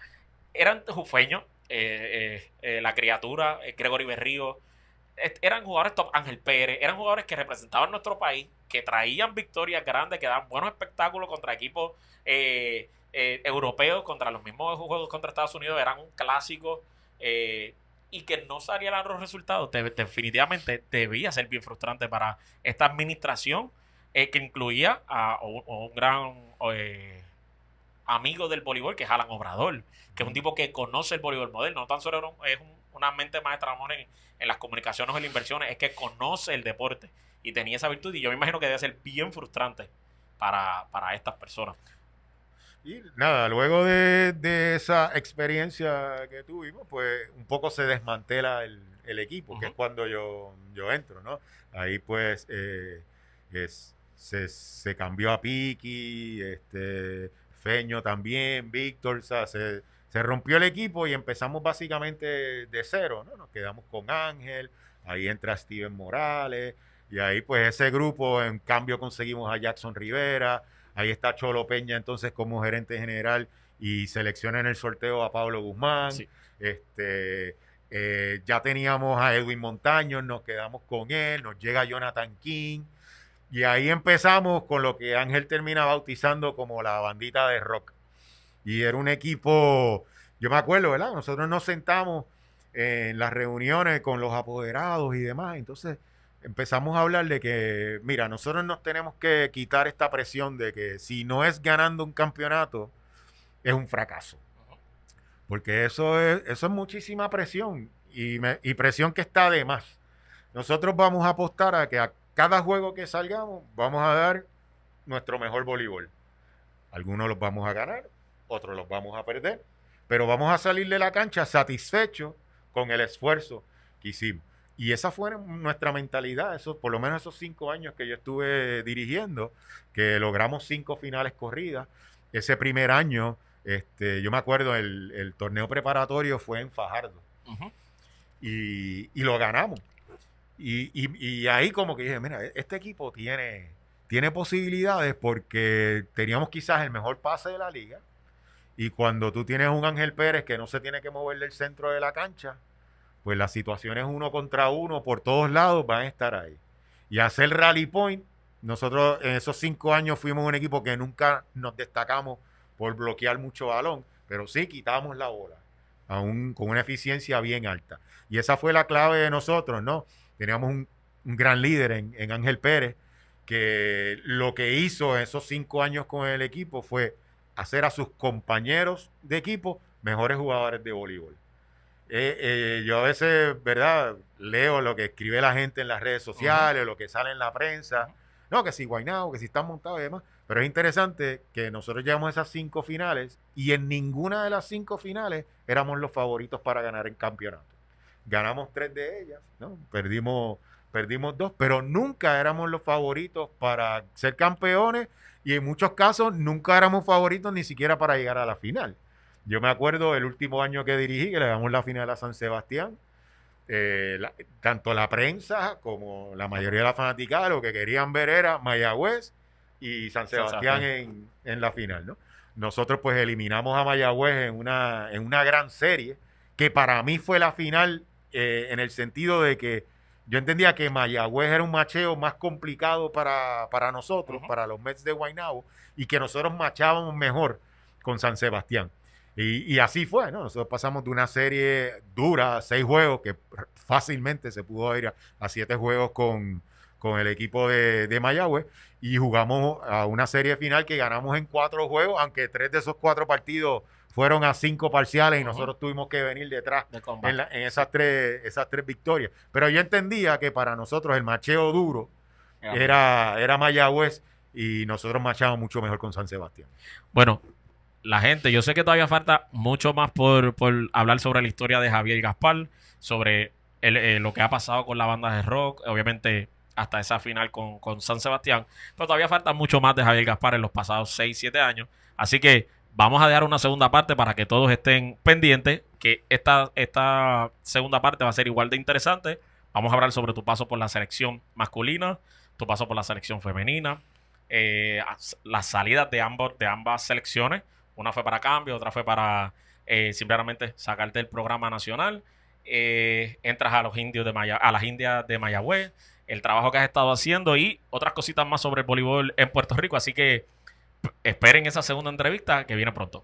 eran jufeños, la criatura, Gregory Berrío, eran jugadores top, Ángel Pérez, eran jugadores que representaban nuestro país, que traían victorias grandes, que daban buenos espectáculos contra equipos europeos, contra los mismos juegos contra Estados Unidos, eran un clásico y que no salieran los resultados, definitivamente debía ser bien frustrante para esta administración que incluía a un gran amigo del voleibol, que es Alan Obrador, que es un tipo que conoce el voleibol moderno, no tan solo es una mente maestra en las comunicaciones o en las inversiones, es que conoce el deporte y tenía esa virtud y yo me imagino que debe ser bien frustrante para estas personas. Y nada, luego de esa experiencia que tuvimos, pues un poco se desmantela el equipo, que es cuando yo entro, ¿no? Ahí pues se cambió a Piqui, Feño también, Víctor, o sea, se rompió el equipo y empezamos básicamente de cero, ¿no? Nos quedamos con Ángel, ahí entra Steven Morales, y ahí pues ese grupo, en cambio conseguimos a Jackson Rivera, ahí está Cholo Peña entonces como gerente general y selecciona en el sorteo a Pablo Guzmán, Sí. Ya teníamos a Edwin Montaño, nos quedamos con él, nos llega Jonathan King, y ahí empezamos con lo que Ángel termina bautizando como la bandita de rock. Y era un equipo, yo me acuerdo, ¿verdad? Nosotros nos sentamos en las reuniones con los apoderados y demás, entonces empezamos a hablar de que, mira, nosotros nos tenemos que quitar esta presión de que si no es ganando un campeonato, es un fracaso. Porque eso es muchísima presión y presión que está de más. Nosotros vamos a apostar a que a cada juego que salgamos vamos a dar nuestro mejor voleibol. Algunos los vamos a ganar, otros los vamos a perder, pero vamos a salir de la cancha satisfechos con el esfuerzo que hicimos. Y esa fue nuestra mentalidad, por lo menos esos 5 años que yo estuve dirigiendo, que logramos 5 finales corridas. Ese primer año, yo me acuerdo, el torneo preparatorio fue en Fajardo. Y lo ganamos. Y ahí como que dije, mira, este equipo tiene tiene posibilidades porque teníamos quizás el mejor pase de la liga. Y cuando tú tienes un Ángel Pérez que no se tiene que mover del centro de la cancha, pues las situaciones 1 contra 1 por todos lados van a estar ahí. Y hacer rally point, nosotros en esos 5 años fuimos un equipo que nunca nos destacamos por bloquear mucho balón, pero sí quitamos la bola, aún con una eficiencia bien alta. Y esa fue la clave de nosotros, ¿no? Teníamos un gran líder en Ángel Pérez, que lo que hizo en esos 5 años con el equipo fue hacer a sus compañeros de equipo mejores jugadores de voleibol. Yo a veces, ¿verdad? Leo lo que escribe la gente en las redes sociales, lo que sale en la prensa. No, que si Guaynabo, que si están montados y demás. Pero es interesante que nosotros llegamos a esas 5 finales y en ninguna de las 5 finales éramos los favoritos para ganar el campeonato. Ganamos 3 de ellas, ¿no? Perdimos 2, pero nunca éramos los favoritos para ser campeones y en muchos casos nunca éramos favoritos ni siquiera para llegar a la final. Yo me acuerdo el último año que dirigí, que le damos la final a San Sebastián, tanto la prensa como la mayoría de la fanaticada lo que querían ver era Mayagüez y San Sebastián en la final, ¿no? Nosotros pues eliminamos a Mayagüez en una gran serie, que para mí fue la final en el sentido de que yo entendía que Mayagüez era un macheo más complicado para nosotros, para los Mets de Guaynabo, y que nosotros machábamos mejor con San Sebastián. Y así fue, ¿no? Nosotros pasamos de una serie dura, 6 juegos, que fácilmente se pudo ir a 7 juegos con el equipo de Mayagüez, y jugamos a una serie final que ganamos en 4 juegos, aunque 3 de esos 4 partidos fueron a 5 parciales y nosotros tuvimos que venir detrás en esas tres victorias. Pero yo entendía que para nosotros el macheo duro era Mayagüez y nosotros machábamos mucho mejor con San Sebastián. Bueno, la gente, yo sé que todavía falta mucho más por hablar sobre la historia de Javier Gaspar, sobre lo que ha pasado con la banda de rock, obviamente hasta esa final con San Sebastián, pero todavía falta mucho más de Javier Gaspar en los pasados 6-7 años, así que vamos a dejar una segunda parte para que todos estén pendientes, que esta segunda parte va a ser igual de interesante. Vamos a hablar sobre tu paso por la selección masculina, tu paso por la selección femenina, las salidas de ambas selecciones. Una fue para cambio, otra fue para simplemente sacarte del programa nacional. Entras a los indios a las Indias de Mayagüez, el trabajo que has estado haciendo y otras cositas más sobre el voleibol en Puerto Rico. Así que esperen esa segunda entrevista que viene pronto.